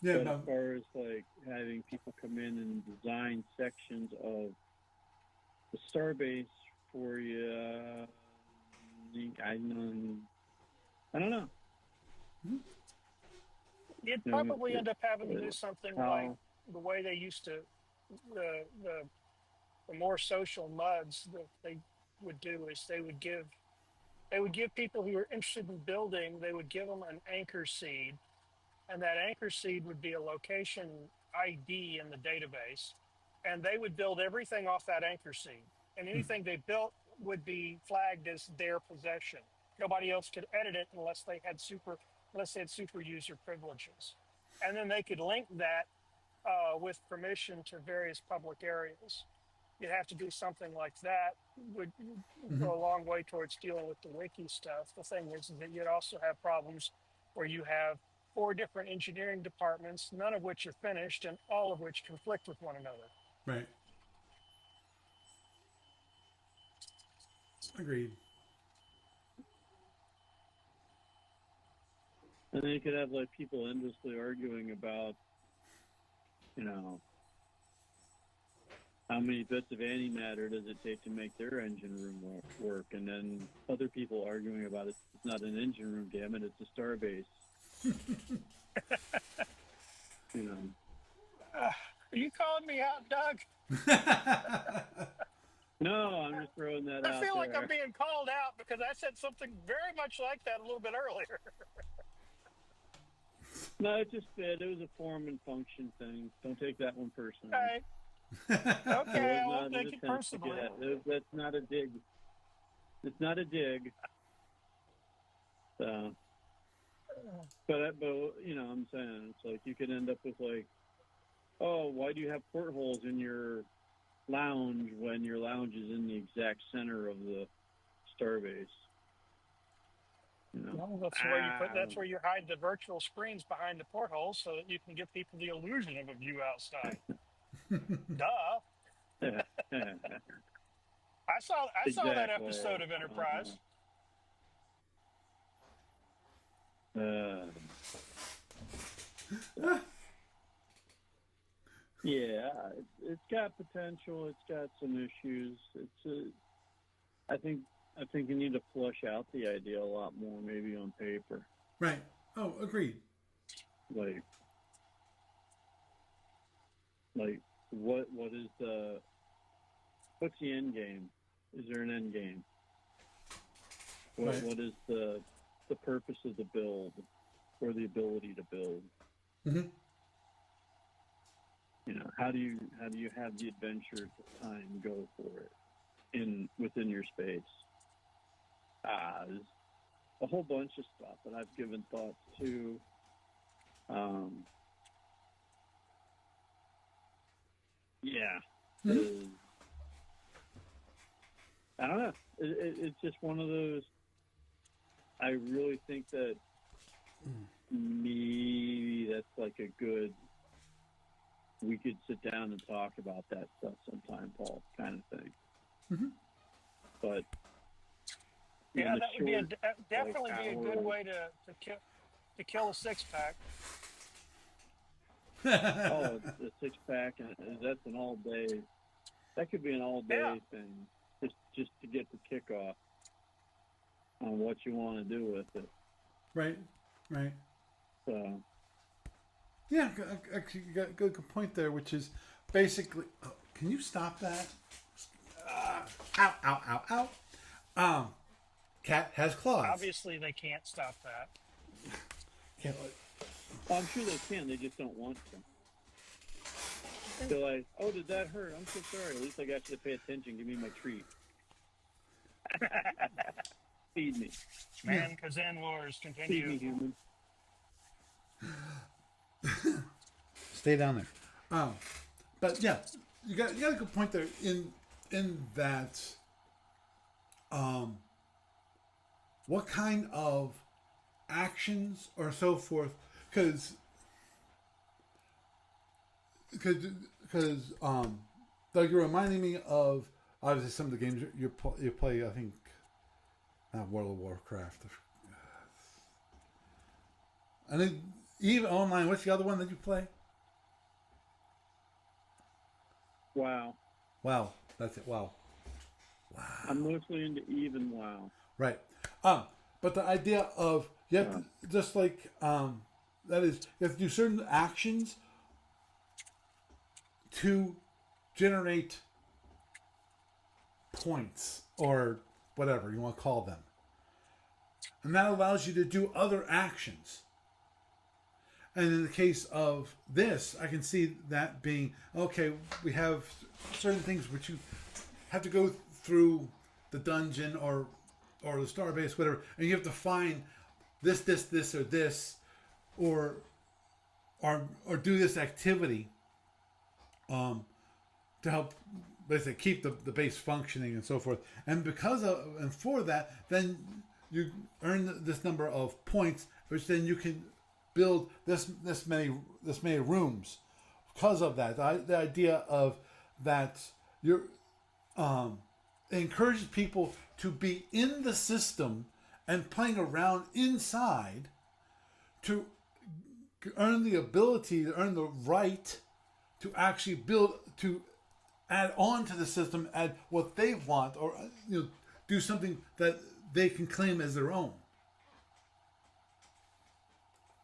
Yeah, but as far as like having people come in and design sections of the starbase for you, I don't know. You'd You know, probably end up having to do something like how the way they used to, the more social MUDs that they would do is they would give people who were interested in building, they would give them an anchor seed, and that anchor seed would be a location ID in the database, and they would build everything off that anchor seed, and anything they built would be flagged as their possession. Nobody else could edit it unless they had super user privileges, and then they could link that with permission to various public areas. You'd have to do something like that. Would Hmm. go a long way towards dealing with the wiki stuff. The thing is that you'd also have problems where you have four different engineering departments, none of which are finished, and all of which conflict with one another. Right. Agreed. and then you could have like people endlessly arguing about, you know, how many bits of antimatter does it take to make their engine room work, and then other people arguing about it's not an engine room, damn it, it's a starbase. You know, Are you calling me out, Doug? no, I'm just throwing that I out feel like I'm there. being called out because I said something very much like that a little bit earlier. No, it just fit. It was a form and function thing. Don't take that one personally. Okay, It okay, was I not won't an take it attempt to get personally. at. That's not a dig. It's not a dig. So, but you know, what I'm saying it's like you could end up with like, oh, why do you have portholes in your lounge when your lounge is in the exact center of the starbase? You know, Well, that's where you put. I That's don't where you hide the virtual screens behind the portholes, so that you can give people the illusion of a view outside. Duh! know. I saw that Exactly. episode of Enterprise. Uh, yeah, it's got potential. It's got some issues. I think you need to flush out the idea a lot more, maybe on paper. Right. Oh, agreed. Like, like what is what's the end game? Is there an end game? Right. What is the purpose of the build or the ability to build? Hmm. You know, how do you have the adventure of time go for it within your space? There's a whole bunch of stuff that I've given thoughts to. Yeah, Hmm. I don't know. It's just one of those. I really think that maybe that's like a good. We could sit down and talk about that stuff sometime, Paul, kind of thing. Hmm. But in Yeah, the that would be short, like definitely be a good hour, way to kill a six pack. oh, the 6-pack, and that's an all day. That could be an all Yeah, day thing, just to get the kickoff on what you want to do with it. Right. Right. So, Yeah. Actually, you got a good point there, which is basically. Oh, can you stop that? Ow! Ow! Ow! Ow! Cat has claws. obviously they can't stop that. Can't. I'm sure they can. They just don't want to. They're like, oh, did that hurt? I'm so sorry. At least I got you to pay attention. Give me my treat. Feed me. Man, Kazan Wars Feed me, continue. human. Stay down there. But yeah, you got a good point there in that. What kind of actions or so forth? Because like you're reminding me of obviously some of the games you play. I think not World of Warcraft. I think even online. What's the other one that you play? Wow. Wow, that's it. Wow. I'm mostly into even wow. Right. But the idea of you have to, just like That is, you have to do certain actions to generate points or whatever you want to call them. And that allows you to do other actions. And in the case of this, I can see that being okay, we have certain things which you have to go through the dungeon or the starbase, whatever, and you have to find this, or this, or do this activity to help basically keep the base functioning and so forth. And for that, then you earn this number of points, which then you can build this many rooms. Because of that, the idea of that you're it encourages people to be in the system and playing around inside to earn the ability, to earn the right to actually build, to add on to the system, add what they want, or do something that they can claim as their own.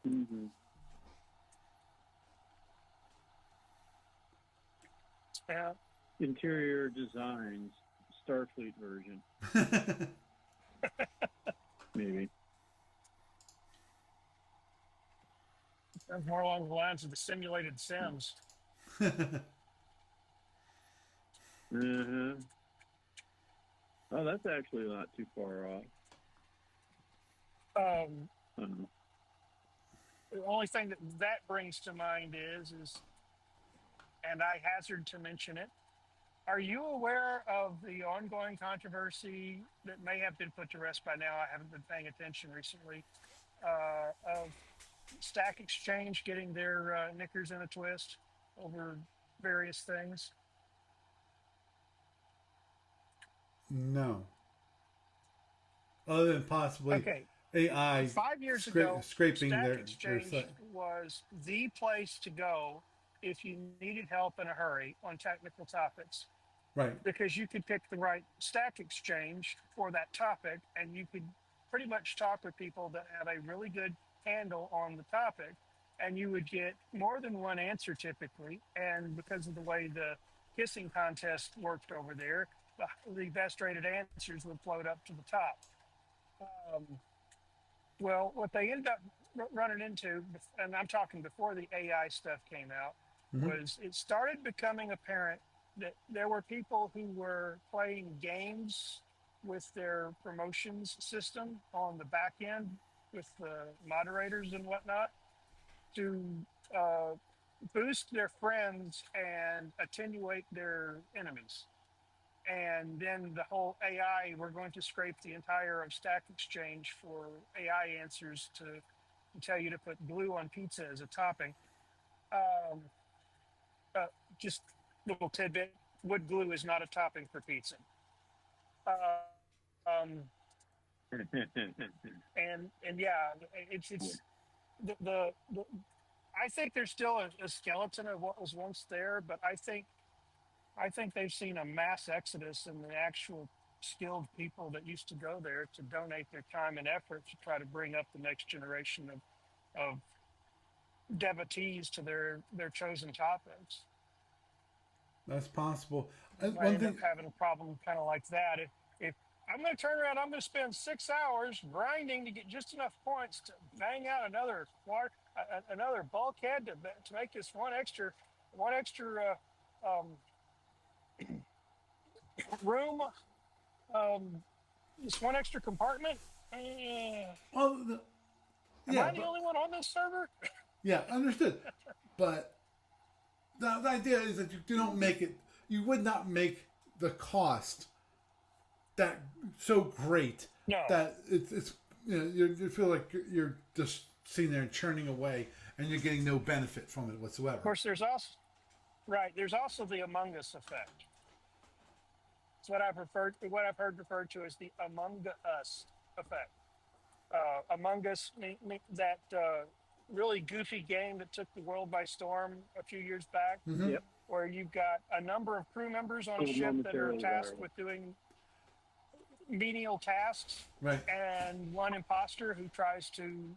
Mm-hmm. Yeah. Interior designs, Starfleet version. Maybe. That's more along the lines of the simulated Sims. Uh-huh. Oh, that's actually not too far off. The only thing that brings to mind is, and I hazard to mention it, are you aware of the ongoing controversy that may have been put to rest by now? I haven't been paying attention recently, of Stack Exchange getting their knickers in a twist over various things. No. Other than possibly Okay. AI 5 years ago, scraping Stack their Exchange site. was the place to go if you needed help in a hurry on technical topics, Right. because you could pick the right Stack Exchange for that topic, and you could pretty much talk with people that have a really good handle on the topic, and you would get more than one answer typically. And because of the way the kissing contest worked over there, the best rated answers would float up to the top. Well, what they ended up running into, and I'm talking before the AI stuff came out, was it started becoming apparent that there were people who were playing games with their promotions system on the back end with the moderators and whatnot to boost their friends and attenuate their enemies. And then the whole AI, we're going to scrape the entire of Stack Exchange for AI answers to tell you to put glue on pizza as a topping. Um, just little tidbit: wood glue is not a topping for pizza. Uh, um, and yeah, it's the I think there's still a skeleton of what was once there, but I think they've seen a mass exodus in the actual skilled people that used to go there to donate their time and effort to try to bring up the next generation of devotees to their chosen topics. That's possible. You might One end up thing. having a problem kind of like that. If I'm going to turn around, I'm going to spend 6 hours grinding to get just enough points to bang out another bulkhead to make this one extra room, this one extra compartment. Well, Am yeah, I the only one on this server? yeah, understood. But the idea is that you don't make it. You would not make the cost that so great No. that it's you feel like you're just sitting there and churning away and you're getting no benefit from it whatsoever. Of course, there's also the Among Us effect. It's what I've heard referred to as the Among Us effect. Among Us, that really goofy game that took the world by storm a few years back, Yep. where you've got a number of crew members on a ship that are Momentarily tasked viral. with doing menial tasks, Right. and one imposter who tries to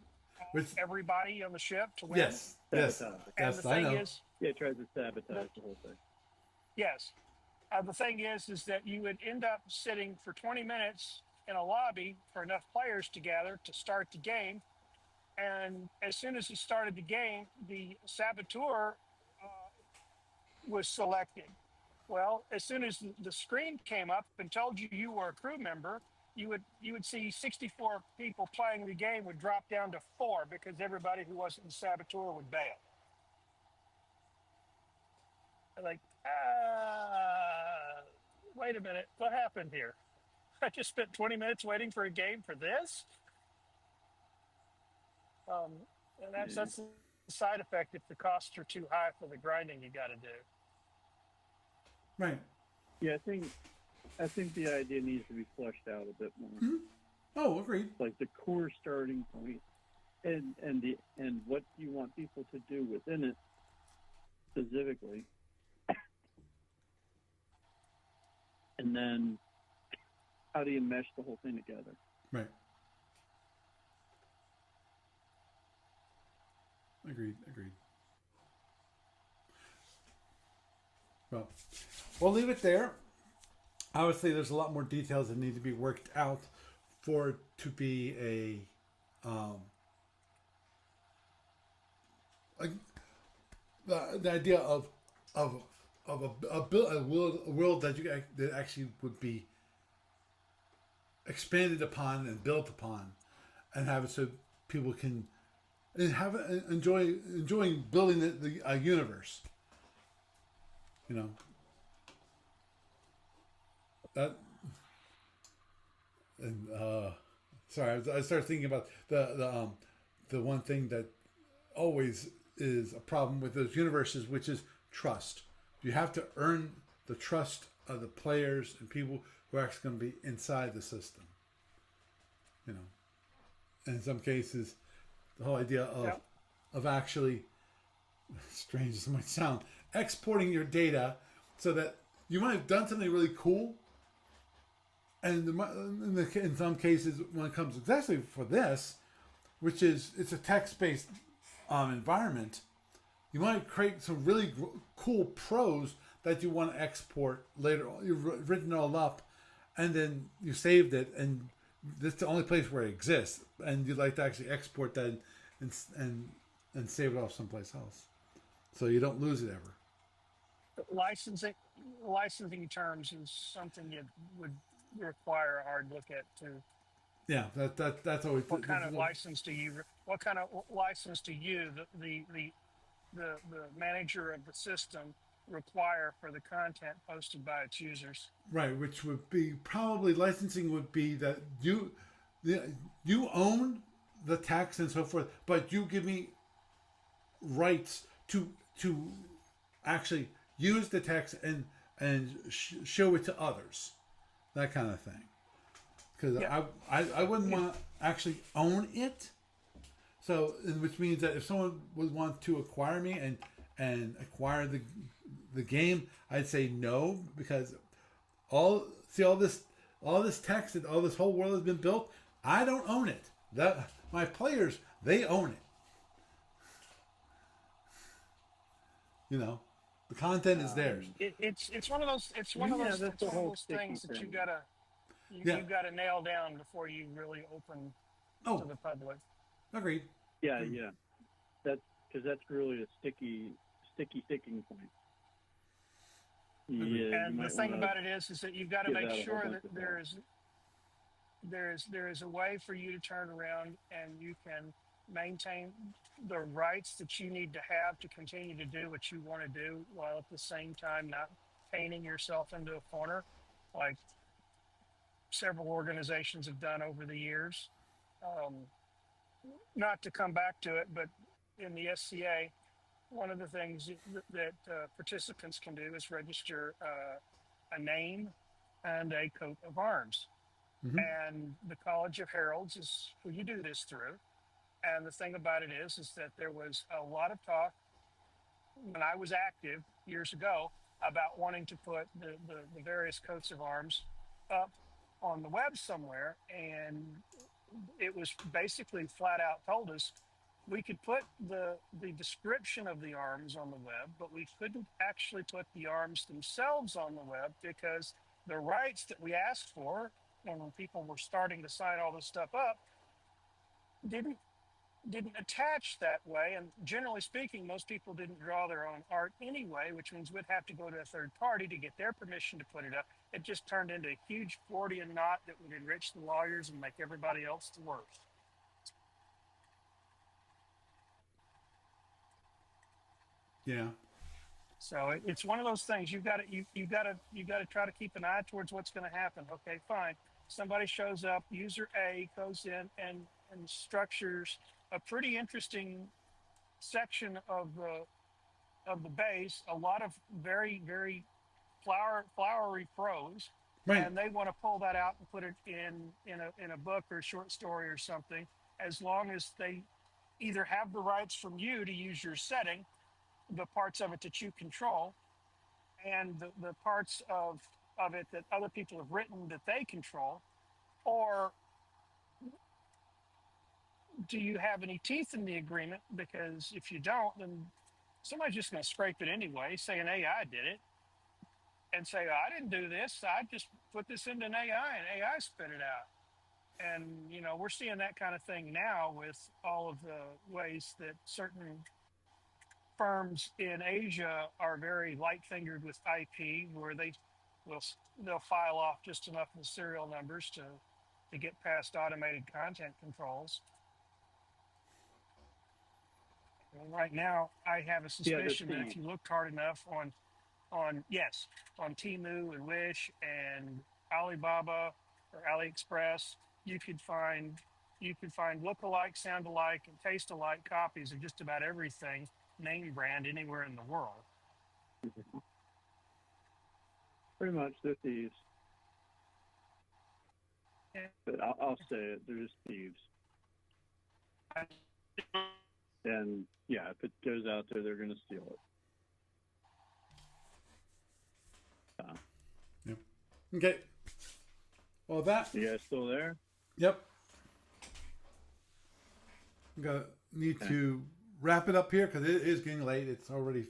Which everybody on the ship to win. yes, yes, Sabotage. And the yes, I thing know. is, Yeah, it tries to sabotage the whole thing. yes, the thing is that you would end up sitting for 20 minutes in a lobby for enough players to gather to start the game. And as soon as you started the game, the saboteur was selected. Well, as soon as the screen came up and told you you were a crew member, you would see 64 people playing the game would drop down to 4 because everybody who wasn't the saboteur would bail. Like, wait a minute, what happened here? I just spent 20 minutes waiting for a game for this. And that's the side effect if the costs are too high for the grinding you got to do. Right. Yeah, I think the idea needs to be fleshed out a bit more. Oh, agreed. Like the core starting point, and what you want people to do within it specifically, and then how do you mesh the whole thing together? Right. Agreed. Agreed. Well, we'll leave it there. Obviously, there's a lot more details that need to be worked out for it to be the idea of a world that actually would be expanded upon and built upon, and have it so people can and have it, enjoying building a universe. You know that, and sorry, I started thinking about the one thing that always is a problem with those universes, which is trust. You have to earn the trust of the players and people who are actually going to be inside the system. You know, and in some cases, the whole idea of actually, strange as it might sound, exporting your data so that you might have done something really cool, and in some cases, when it comes exactly for this, which is it's a text-based environment, you might create some really cool prose that you want to export later. You've written it all up, and then you saved it, and this is the only place where it exists, and you'd like to actually export that and save it off someplace else, so you don't lose it ever. Licensing terms is something you would require a hard look at too. Yeah, that's always What kind of license do you? What kind of license do you, the manager of the system, require for the content posted by its users? right, which would be probably licensing would be that you own the text and so forth, but you give me rights to actually use the text and show it to others, that kind of thing. Because Yeah. I wouldn't want to actually own it. So, which means that if someone would want to acquire me and acquire the game, I'd say no, because all this text and all this whole world has been built. I don't own it. That my players, they own it. You know, the content is theirs. It's one of those that's it's the one of whole those things sticky that thing. Yeah. you gotta nail down before you really open to Oh, the public. agreed. Yeah. That's because that's really a sticky sticking point. Yeah, you And the might thing want about it is that you've got to give make that a whole sure bunch that of there is a way for you to turn around and you can maintain the rights that you need to have to continue to do what you want to do while at the same time not painting yourself into a corner like several organizations have done over the years. Um, Not to come back to it, but in the SCA, one of the things that participants can do is register a name and a coat of arms. Mm-hmm. And the College of Heralds is who you do this through. And the thing about it is that there was a lot of talk when I was active years ago about wanting to put the various coats of arms up on the web somewhere. And it was basically flat out told us we could put the description of the arms on the web, but we couldn't actually put the arms themselves on the web because the rights that we asked for, and when people were starting to sign all this stuff up, didn't didn't attach that way. And generally speaking, most people didn't draw their own art anyway, which means we'd have to go to a third party to get their permission to put it up. It just turned into a huge Freudian knot that would enrich the lawyers and make everybody else the worst. Yeah. So it's one of those things you got to try to keep an eye towards what's going to happen. Okay, fine. Somebody shows up, user A goes in and structures a pretty interesting section of the base, a lot of very flowery prose, Right. and they want to pull that out and put it in a book or a short story or something. As long as they either have the rights from you to use your setting, the parts of it that you control, and the parts of it that other people have written that they control, or do you have any teeth in the agreement? Because if you don't, then somebody's just going to scrape it anyway, say an AI did it, and say, I didn't do this. I just put this into an AI and AI spit it out. And, we're seeing that kind of thing now with all of the ways that certain firms in Asia are very light fingered with IP, where will they'll file off just enough of the serial numbers to get past automated content controls. And right now, I have a Yeah, the suspicion that if thieves. you looked hard enough on Temu and Wish and Alibaba or AliExpress, you could find look-alike, sound-alike, and taste-alike copies of just about everything name brand anywhere in the world. Pretty much, they're thieves. And But I'll say it, they're just thieves. And yeah, if it goes out there, they're going to steal it. Yep. Okay. Well, that. You guys still there? Yep. Need to wrap it up here because it is getting late. It's already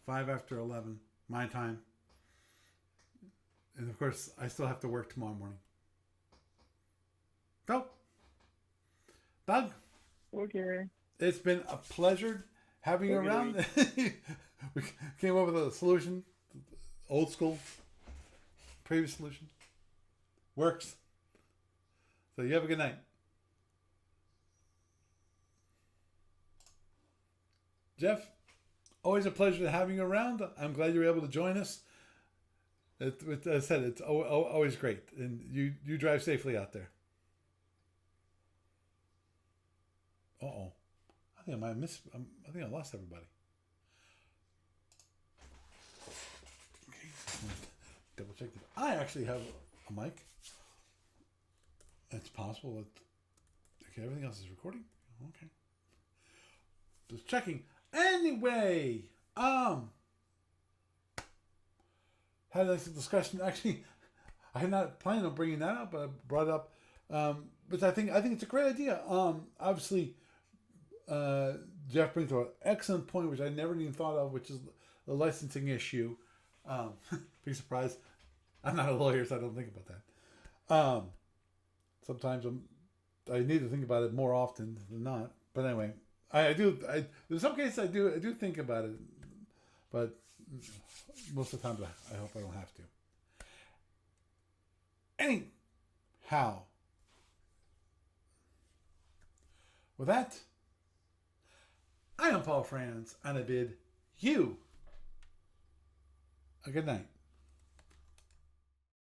11 my time, and of course, I still have to work tomorrow morning. So, Doug. Okay. It's been a pleasure having you around. We came up with a solution, old school, previous solution. Works. So you have a good night. Jeff, always a pleasure having you around. I'm glad you were able to join us. As I said, it's always great. And you drive safely out there. Uh-oh. I think I think I lost everybody. Okay. Double check this. I actually have a mic. It's possible that okay, everything else is recording. Okay. Just checking. Anyway, had a nice discussion. Actually, I had not planned on bringing that up, but I brought it up. But I think it's a great idea. Obviously, Jeff brings up an excellent point, which I never even thought of, which is the licensing issue. Be surprised. I'm not a lawyer, so I don't think about that. Sometimes I need to think about it more often than not. But anyway, I do. In some cases, I do think about it, but most of the time, I hope I don't have to. Anyhow, with that, I am Paul Franz, and I bid you a good night.